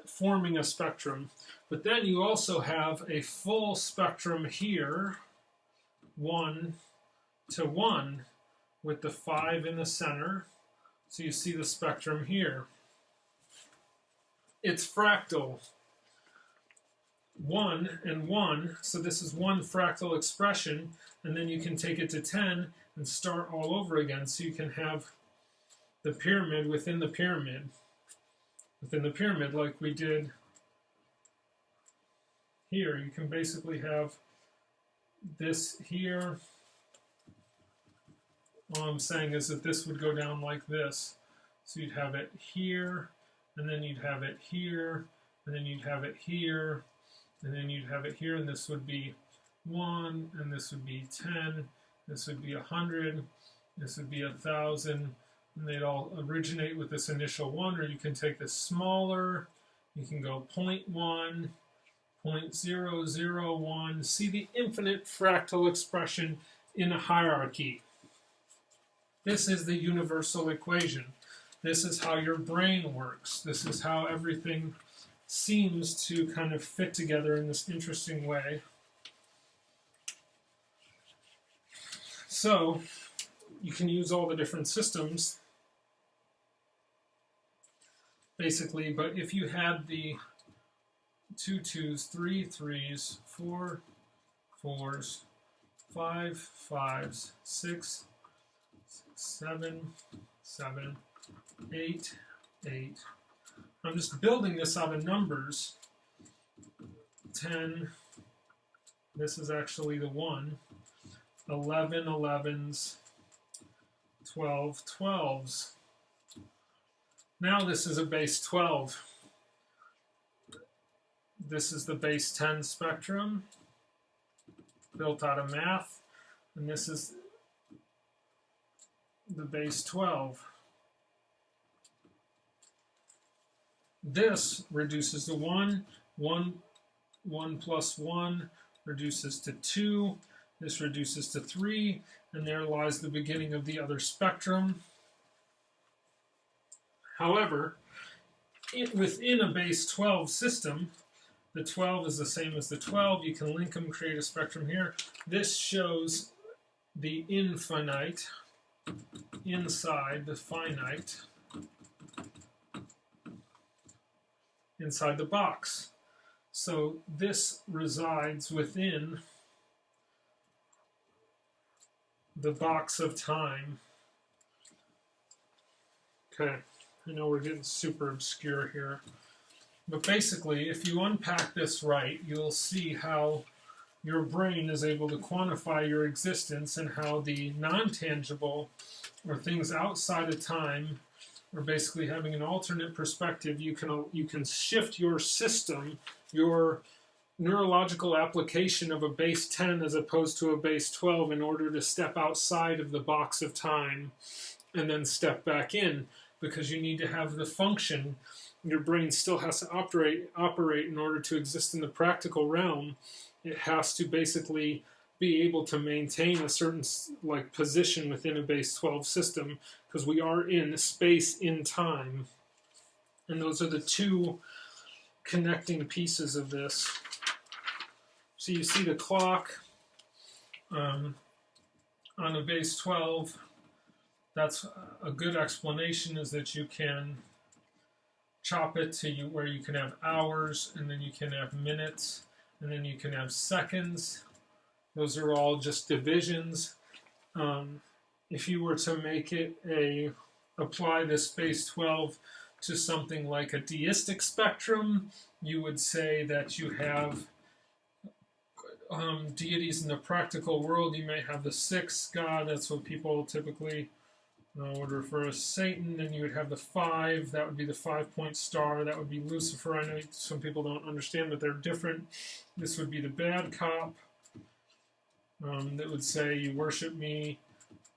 forming a spectrum. But then you also have a full spectrum here, 1 to 1, with the 5 in the center. So you see the spectrum here. It's fractal. 1 and 1, so this is one fractal expression, and then you can take it to 10 and start all over again. So you can have the pyramid within the pyramid. Within the pyramid, like we did here. You can basically have this here. All I'm saying is that this would go down like this. So you'd have it here, and then you'd have it here, and then you'd have it here, and then you'd have it here, and this would be 1, and this would be 10, this would be 100, this would be 1,000, and they'd all originate with this initial 1, or you can take this smaller, you can go 0.1, 0.001, see the infinite fractal expression in a hierarchy. This is the universal equation. This is how your brain works. This is how everything seems to kind of fit together in this interesting way. So you can use all the different systems, basically, but if you had the 2 2s, 3 3s, 4 4s, 5 5s, 6 7 7, 8 8. I'm just building this out of numbers. 10, this is actually the 1. 11 11s, 12 12s. Now this is a base 12. This is the base 10 spectrum built out of math, and this is the base 12. This reduces to 1, 1, 1 plus 1 reduces to 2, this reduces to 3, and there lies the beginning of the other spectrum. However, within a base 12 system, the 12 is the same as the 12. You can link them, create a spectrum here. This shows the infinite inside the finite inside the box. So this resides within the box of time. Okay, I know we're getting super obscure here. But basically, if you unpack this right, you'll see how your brain is able to quantify your existence and how the non-tangible, or things outside of time, are basically having an alternate perspective. You can shift your system, your neurological application of a base 10 as opposed to a base 12 in order to step outside of the box of time and then step back in, because you need to have the function. Your brain still has to operate in order to exist in the practical realm. It has to basically be able to maintain a certain position within a base 12 system, because we are in space in time, and those are the two connecting pieces of this. So you see the clock on a base 12. That's a good explanation, is that you can chop it to where you can have hours, and then you can have minutes, and then you can have seconds. Those are all just divisions. If you were to make it apply this base 12 to something like a deistic spectrum, you would say that you have deities in the practical world. You may have the sixth god. That's what people typically would refer as Satan. Then you would have the five. That would be the 5-point star. That would be Lucifer. I know some people don't understand, but they're different. This would be the bad cop. That would say, you worship me,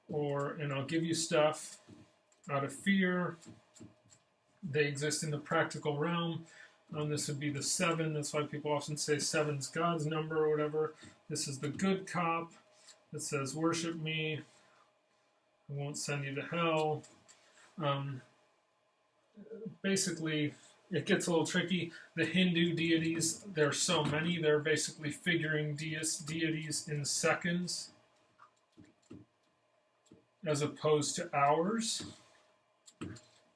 and I'll give you stuff out of fear. They exist in the practical realm. This would be the 7. That's why people often say 7's God's number or whatever. This is the good cop that says, worship me, I won't send you to hell. Basically, it gets a little tricky. The Hindu deities, there's so many, they're basically figuring deities in seconds as opposed to hours,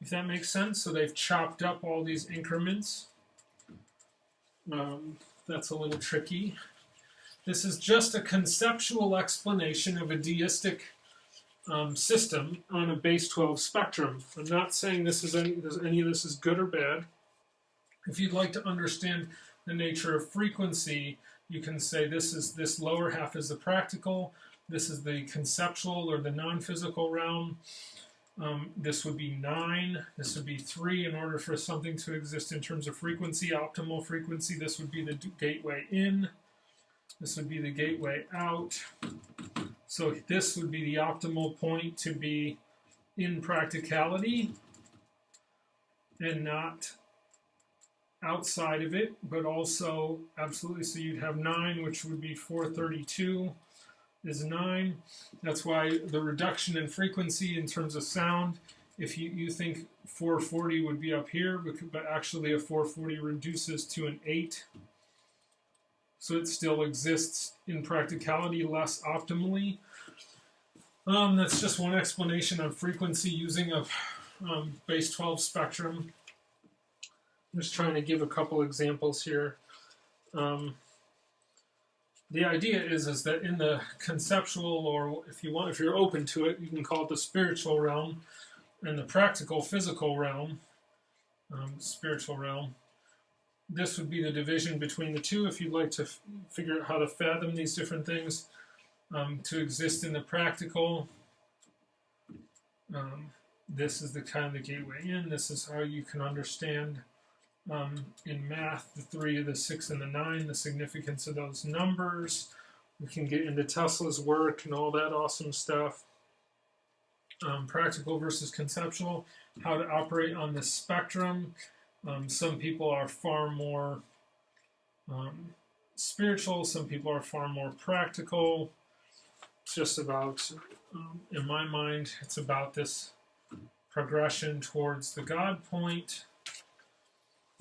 if that makes sense. So they've chopped up all these increments. That's a little tricky. This is just a conceptual explanation of a deistic system on a base 12 spectrum. I'm not saying any of this is good or bad. If you'd like to understand the nature of frequency, you can say this lower half is the practical, this is the conceptual or the non-physical realm. This would be 9, this would be 3 in order for something to exist in terms of frequency, optimal frequency. This would be the gateway in, this would be the gateway out. So this would be the optimal point to be in practicality and not outside of it, but also absolutely. So you'd have 9, which would be 432 is 9. That's why the reduction in frequency in terms of sound, if you think 440 would be up here, but actually a 440 reduces to an 8. So it still exists in practicality less optimally. That's just one explanation of frequency using a base 12 spectrum. I'm just trying to give a couple examples here. The idea is that in the conceptual, or if you're open to it, you can call it the spiritual realm, and the practical physical realm, spiritual realm. This would be the division between the two. If you'd like to figure out how to fathom these different things, to exist in the practical, this is the kind of the gateway in. This is how you can understand in math the 3, the 6, and the 9, the significance of those numbers. We can get into Tesla's work and all that awesome stuff. Practical versus conceptual, how to operate on the spectrum. Some people are far more spiritual, some people are far more practical. It's just about, in my mind, it's about this progression towards the God point.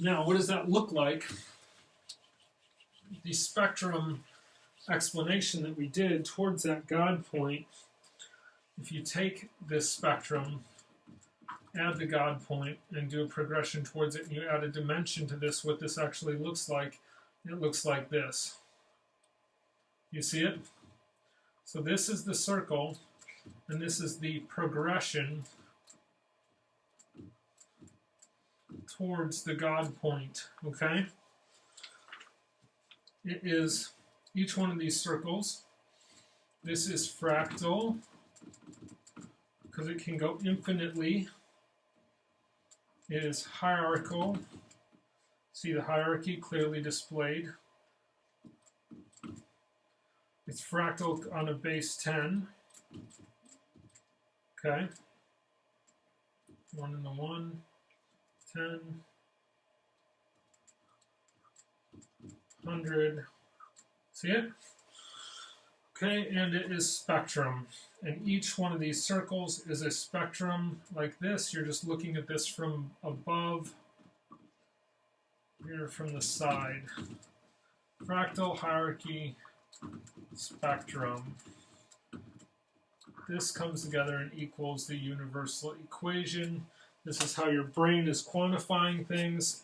Now, what does that look like? The spectrum explanation that we did towards that God point, if you take this spectrum, add the God point, and do a progression towards it, and you add a dimension to this, what this actually looks like, it looks like this. You see it? So this is the circle, and this is the progression towards the God point, okay? It is each one of these circles. This is fractal, because it can go infinitely. It is hierarchical. See the hierarchy clearly displayed. It's fractal on a base 10. Okay. 1 and the 1. 10, 100, see it? Okay, and it is spectrum. And each one of these circles is a spectrum like this. You're just looking at this from above, here from the side. Fractal, hierarchy, spectrum. This comes together and equals the universal equation. This is how your brain is quantifying things.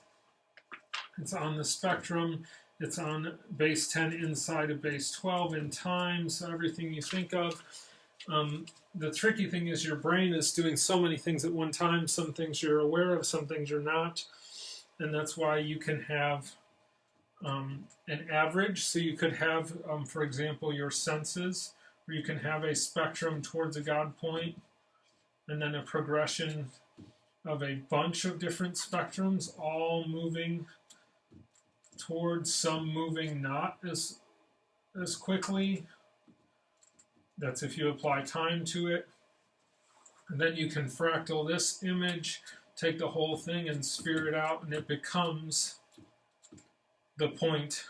It's on the spectrum. It's on base 10 inside of base 12 in time. So everything you think of The tricky thing is your brain is doing so many things at one time. Some things you're aware of, some things you're not. And that's why you can have an average. So you could have, for example, your senses, where you can have a spectrum towards a God point, and then a progression of a bunch of different spectrums, all moving towards some moving not as quickly. That's if you apply time to it. And then you can fractal this image, take the whole thing and sphere it out, and it becomes the point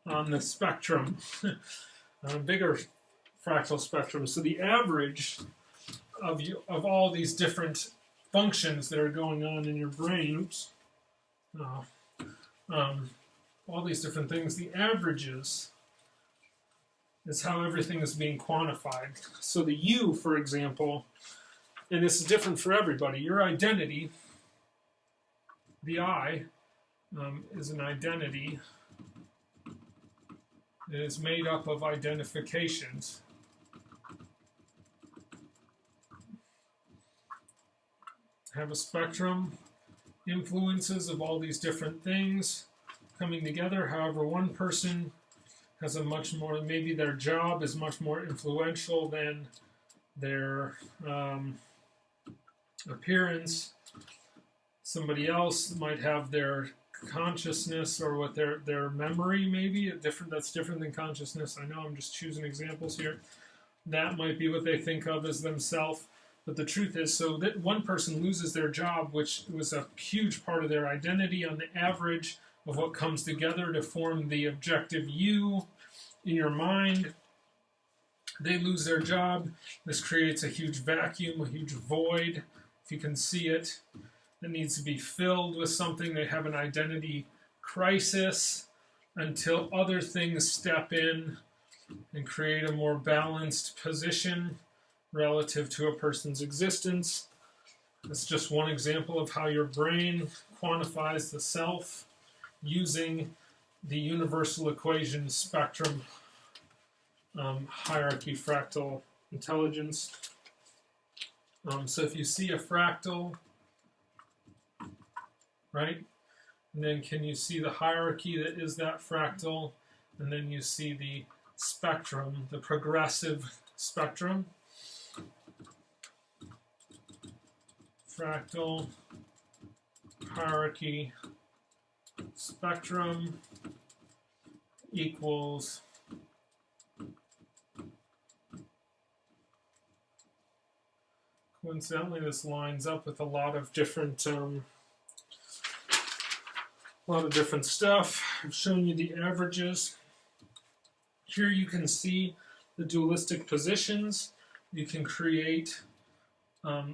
on the spectrum, a bigger fractal spectrum. So the average of all these different functions that are going on in your brain, all these different things, the averages is how everything is being quantified. So the you, for example, and this is different for everybody, your identity, the I, is an identity that is made up of identifications. Have a spectrum, influences of all these different things coming together. However, one person has a much more, maybe their job is much more influential than their appearance. Somebody else might have their consciousness or what their memory maybe that's different than consciousness. I know I'm just choosing examples here. That might be what they think of as themselves. But the truth is, so that one person loses their job, which was a huge part of their identity on the average of what comes together to form the objective you in your mind. They lose their job. This creates a huge vacuum, a huge void, if you can see it. It needs to be filled with something. They have an identity crisis until other things step in and create a more balanced position relative to a person's existence. That's just one example of how your brain quantifies the self using the universal equation spectrum hierarchy fractal intelligence. So if you see a fractal, right, and then can you see the hierarchy that is that fractal, and then you see the spectrum, the progressive spectrum. Fractal hierarchy spectrum equals coincidentally this lines up with a lot of different stuff. I've shown you the averages. Here you can see the dualistic positions. You can create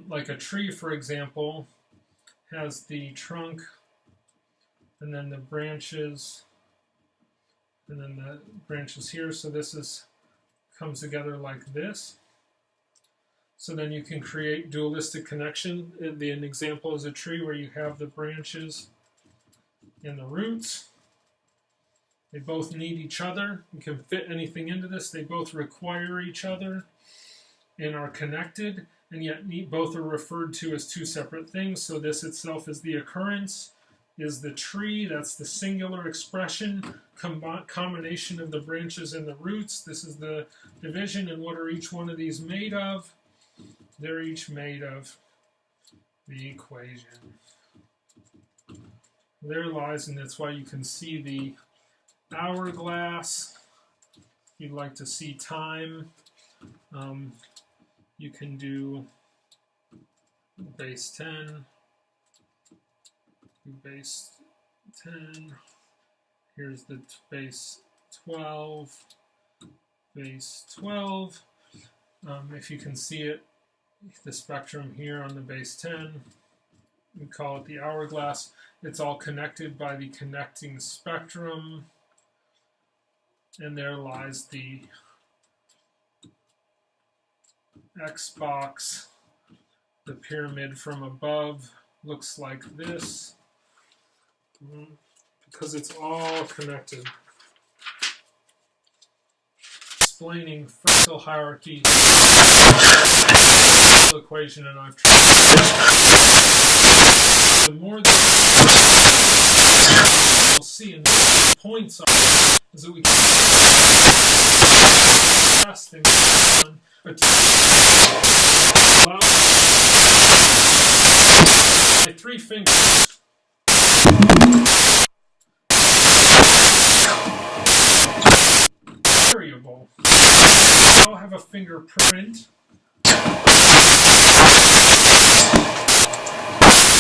like a tree, for example, has the trunk and then the branches and then the branches here. So this comes together like this. So then you can create dualistic connection. An example is a tree where you have the branches and the roots. They both need each other. You can fit anything into this. They both require each other and are connected, and yet both are referred to as two separate things. So this itself is the occurrence, is the tree. That's the singular expression, combination of the branches and the roots. This is the division, and what are each one of these made of? They're each made of the equation. There lies, and that's why you can see the hourglass. If you'd like to see time, you can do base 10, base 10, here's the base 12, base 12. If you can see it, the spectrum here on the base 10, we call it the hourglass. It's all connected by the connecting spectrum, and there lies the X box. The pyramid from above looks like this because it's all connected. explaining fractal hierarchy equation, and I've tried. The more that we'll see, and the points are is that we can test things on, but my 3 fingers variable. I now have a fingerprint.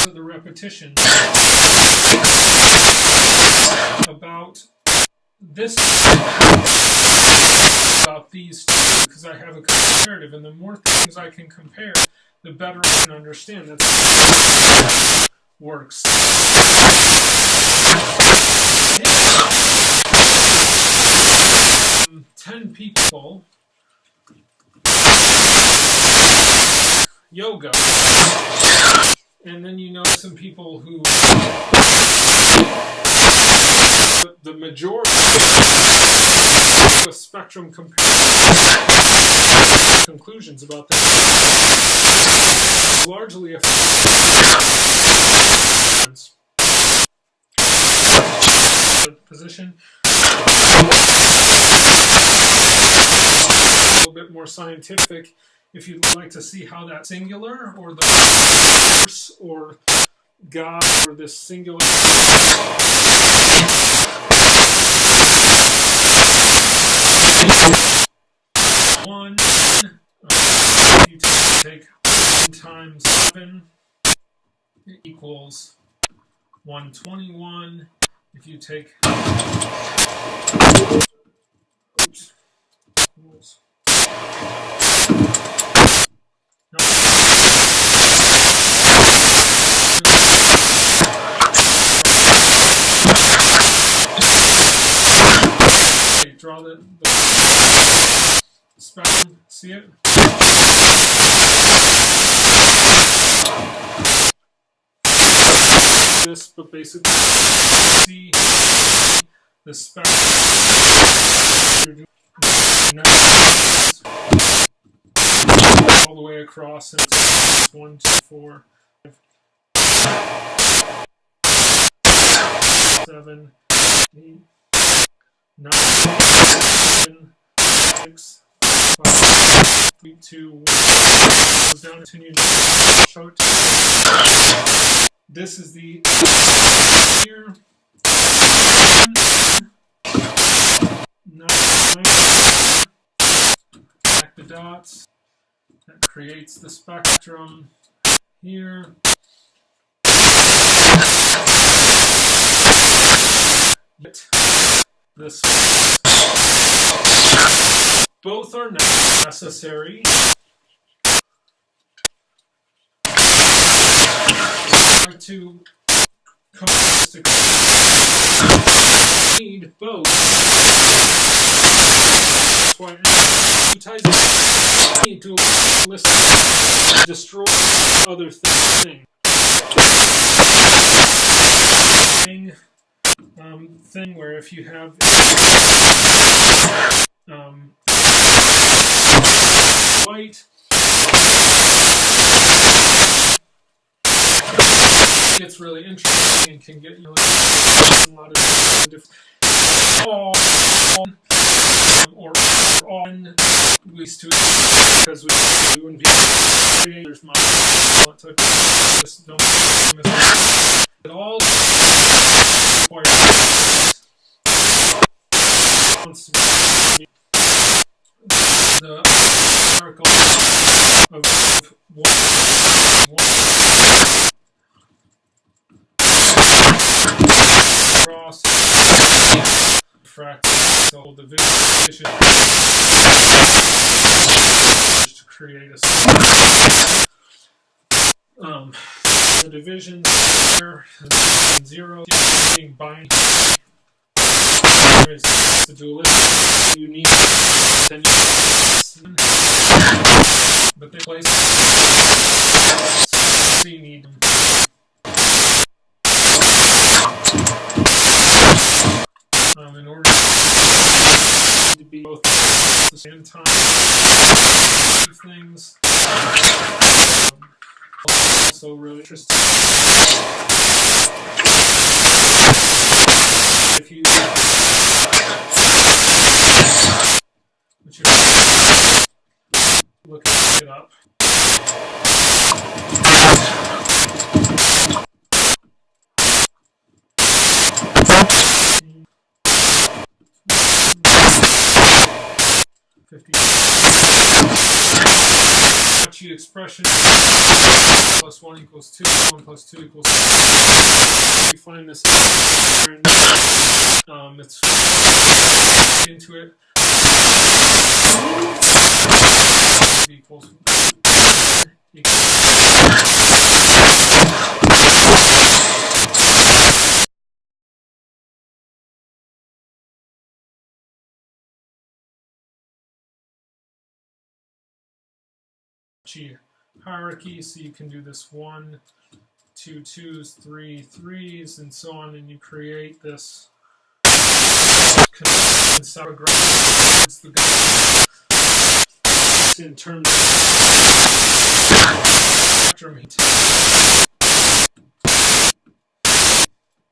So the repetition about this, about these two, because I have a comparative, and the more things I can compare, the better I can understand. That's how it works. 10 people yoga, and then you know some people who the majority of a spectrum conclusions about this largely a position. A little bit more scientific, if you'd like to see how that singular or the force or God or this singular one, you take 1 times 7 equals 121. If you take draw the spectrum, see it? This, but basically see the spectrum all the way across, and it's 1, 2, 4, 5, 7, 8, 9, 10, 6, 5, 3, 2, 1. Goes down, continue to show it to you. This is the here. 9, back the dots. That creates the spectrum here. This, both are necessary. To need both. That's why advertising need to listen, destroy other things. Thing where if you have white, it's really interesting and can get you a lot of different or on ways to because we wouldn't be creators mind to just don't miss it all the miracle of one cross fractal division to create a the division here and 0 being binary is the dualistic unique then but they place so you need in order to be both the same time things. Also really interesting. If you look it up. Fibonacci expression plus 1 equals 2, 1 plus 2 equals 3. You find this it's into it equals hierarchy, so you can do this 1, 2 2s, 3 3s, and so on, and you create this in terms of spectrum.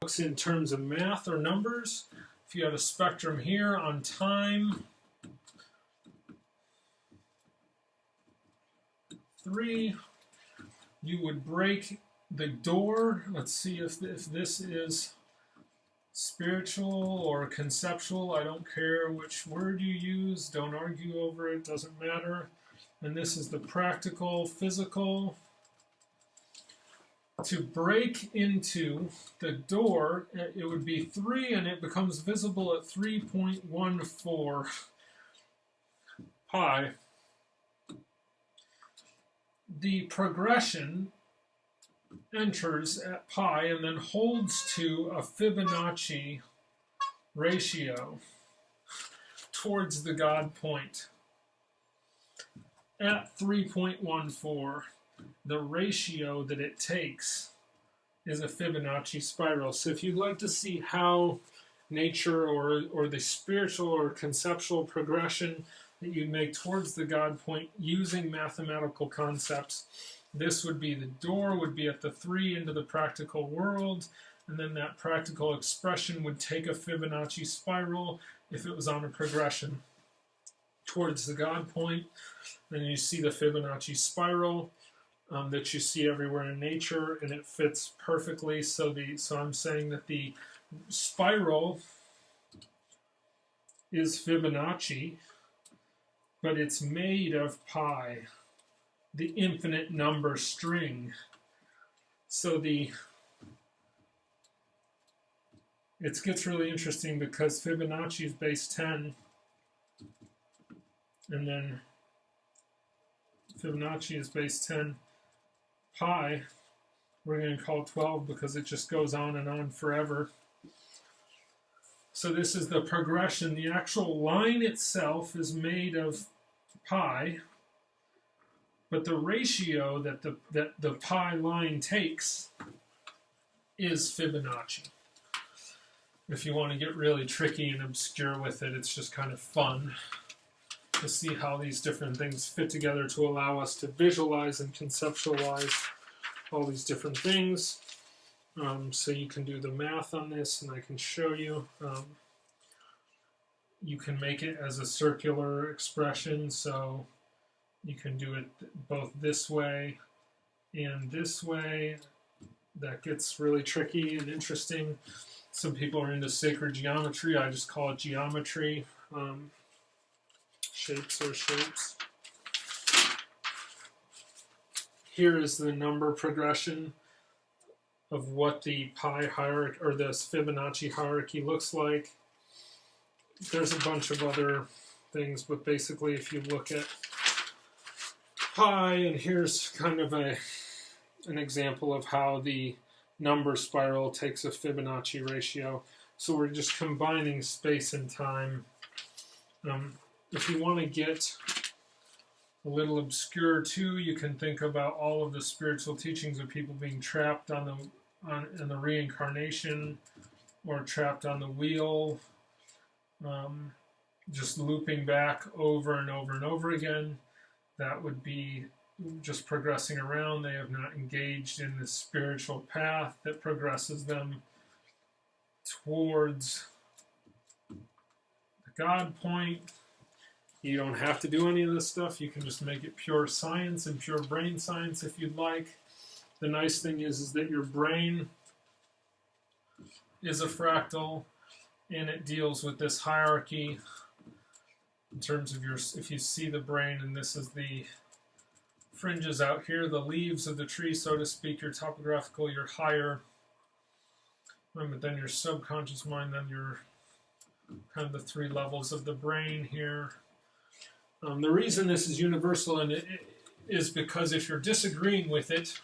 Looks in terms of math or numbers. If you have a spectrum here on time, 3, you would break the door. Let's see if this is spiritual or conceptual. I don't care which word you use. Don't argue over it. Doesn't matter. And this is the practical, physical. To break into the door, it would be 3, and it becomes visible at 3.14 pi. The progression enters at pi and then holds to a Fibonacci ratio towards the God point. At 3.14, the ratio that it takes is a Fibonacci spiral. So if you'd like to see how nature or the spiritual or conceptual progression that you make towards the God point using mathematical concepts, this would be the door, would be at the 3 into the practical world, and then that practical expression would take a Fibonacci spiral if it was on a progression towards the God point. Then you see the Fibonacci spiral that you see everywhere in nature, and it fits perfectly. So I'm saying that the spiral is Fibonacci, but it's made of pi, the infinite number string. So it gets really interesting because Fibonacci is base 10, and then Fibonacci is base 10 pi. We're going to call 12 because it just goes on forever. So this is the progression. The actual line itself is made of pi, but the ratio that the pi line takes is Fibonacci. If you want to get really tricky and obscure with it, it's just kind of fun to see how these different things fit together to allow us to visualize and conceptualize all these different things. So you can do the math on this, and I can show you. You can make it as a circular expression, so you can do it both this way and this way. That gets really tricky and interesting. Some people are into sacred geometry. I just call it geometry. Shapes are shapes. Here is the number progression of what the pi hierarchy or this Fibonacci hierarchy looks like. There's a bunch of other things, but basically if you look at pi, and here's kind of an example of how the number spiral takes a Fibonacci ratio. So we're just combining space and time. If you want to get a little obscure too, you can think about all of the spiritual teachings of people being trapped in the reincarnation or trapped on the wheel. just looping back over and over and over again. That would be just progressing around. They have not engaged in the spiritual path that progresses them towards the God point. You don't have to do any of this stuff. You can just make it pure science and pure brain science if you'd like. The nice thing is that your brain is a fractal, and it deals with this hierarchy in terms of if you see the brain, and this is the fringes out here, the leaves of the tree, so to speak, your topographical, your higher, but then your subconscious mind, then your kind of the three levels of the brain here. The reason this is universal and it is because if you're disagreeing with it,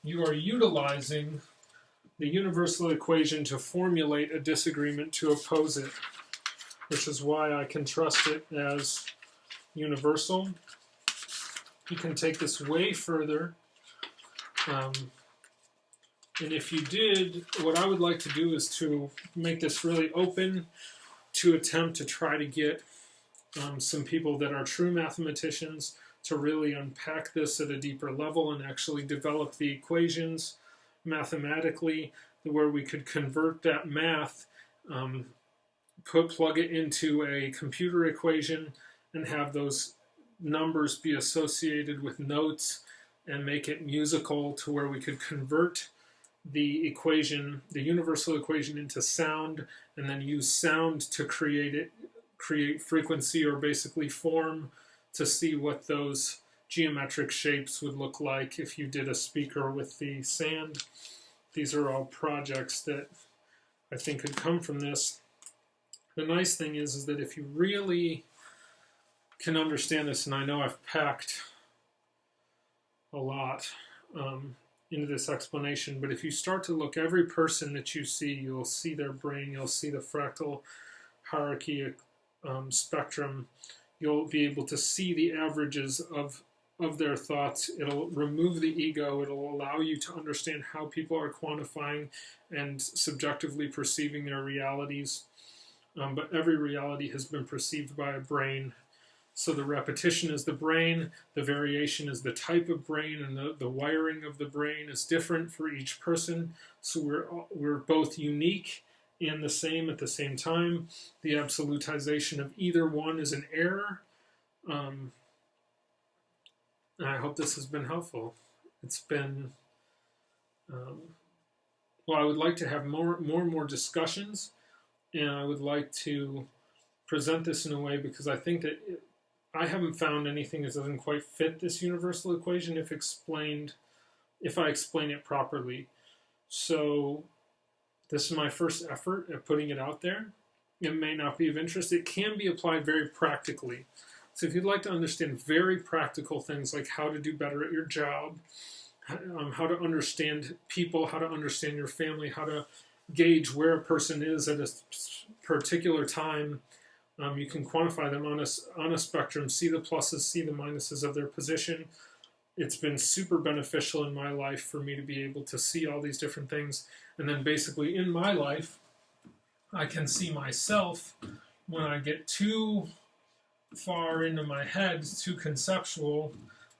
you are utilizing the universal equation to formulate a disagreement to oppose it, which is why I can trust it as universal. You can take this way further. And if you did, what I would like to do is to make this really open to attempt to try to get some people that are true mathematicians to really unpack this at a deeper level and actually develop the equations mathematically where we could convert that math, plug it into a computer equation and have those numbers be associated with notes and make it musical to where we could convert the equation, the universal equation, into sound, and then use sound to create frequency, or basically form, to see what those geometric shapes would look like if you did a speaker with the sand. These are all projects that I think could come from this. The nice thing is that if you really can understand this, and I know I've packed a lot into this explanation, but if you start to look, every person that you see, you'll see their brain, you'll see the fractal hierarchy spectrum, you'll be able to see the averages of their thoughts. It'll remove the ego. It'll allow you to understand how people are quantifying and subjectively perceiving their realities. But every reality has been perceived by a brain. So the repetition is the brain, the variation is the type of brain, and the wiring of the brain is different for each person. So we're both unique and the same at the same time. The absolutization of either one is an error. I hope this has been helpful. It's been, well, I would like to have more and more discussions, and I would like to present this in a way, because I think that I haven't found anything that doesn't quite fit this universal equation if I explain it properly. So this is my first effort at putting it out there. It may not be of interest. It can be applied very practically. So if you'd like to understand very practical things like how to do better at your job, how to understand people, how to understand your family, how to gauge where a person is at a particular time, you can quantify them on a spectrum, see the pluses, see the minuses of their position. It's been super beneficial in my life for me to be able to see all these different things. And then basically in my life, I can see myself when I get too far into my head, too conceptual.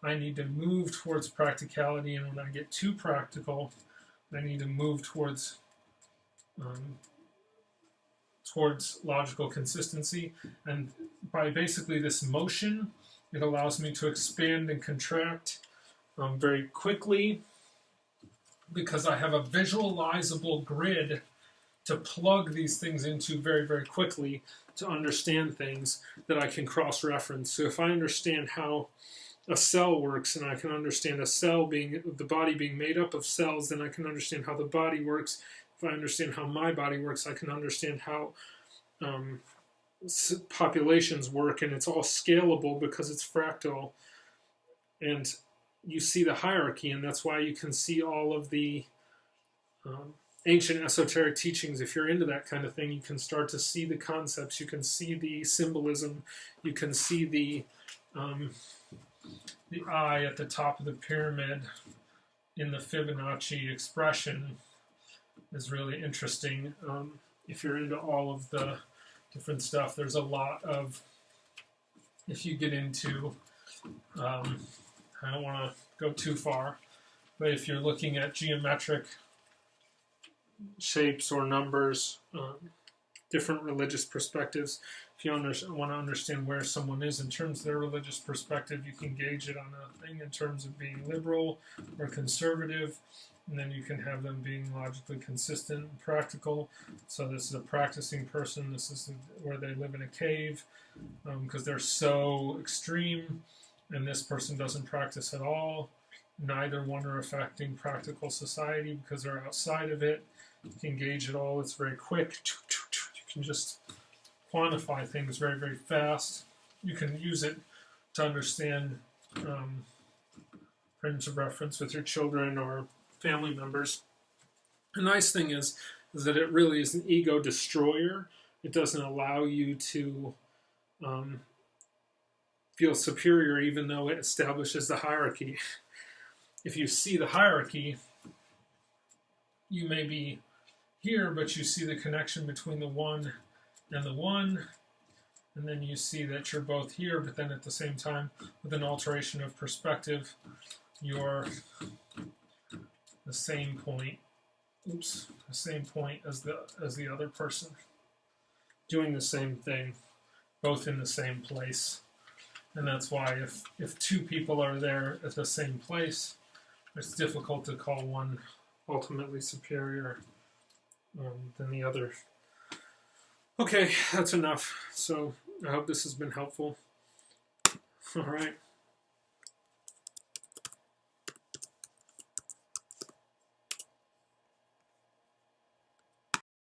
I need to move towards practicality, and when I get too practical, I need to move towards logical consistency. And by basically this motion, it allows me to expand and contract very quickly, because I have a visualizable grid to plug these things into very, very quickly to understand things that I can cross-reference. So if I understand how a cell works, and I can understand a cell being, the body being made up of cells, then I can understand how the body works. If I understand how my body works, I can understand how populations work, and it's all scalable because it's fractal. And you see the hierarchy, and that's why you can see all of the ancient esoteric teachings. If you're into that kind of thing, you can start to see the concepts, you can see the symbolism, you can see the eye at the top of the pyramid in the Fibonacci expression is really interesting. If you're into all of the different stuff. There's a lot of, if you get into, I don't want to go too far, but if you're looking at geometric shapes or numbers, different religious perspectives, if you want to understand where someone is in terms of their religious perspective, you can gauge it on a thing in terms of being liberal or conservative, and then you can have them being logically consistent and practical. So this is a practicing person. This is where they live in a cave because they're so extreme, and this person doesn't practice at all. Neither one are affecting practical society because they're outside of it. You can gauge it all. It's very quick. You can just quantify things very, very fast. You can use it to understand frames of reference with your children or family members. The nice thing is that it really is an ego destroyer. It doesn't allow you to feel superior even though it establishes the hierarchy. If you see the hierarchy, you may be here, but you see the connection between the one and the one, and then you see that you're both here, but then at the same time, with an alteration of perspective, you're the same point. The same point as the other person, doing the same thing, both in the same place. And that's why if two people are there at the same place, it's difficult to call one ultimately superior than the other. Okay, that's enough. So I hope this has been helpful. All right.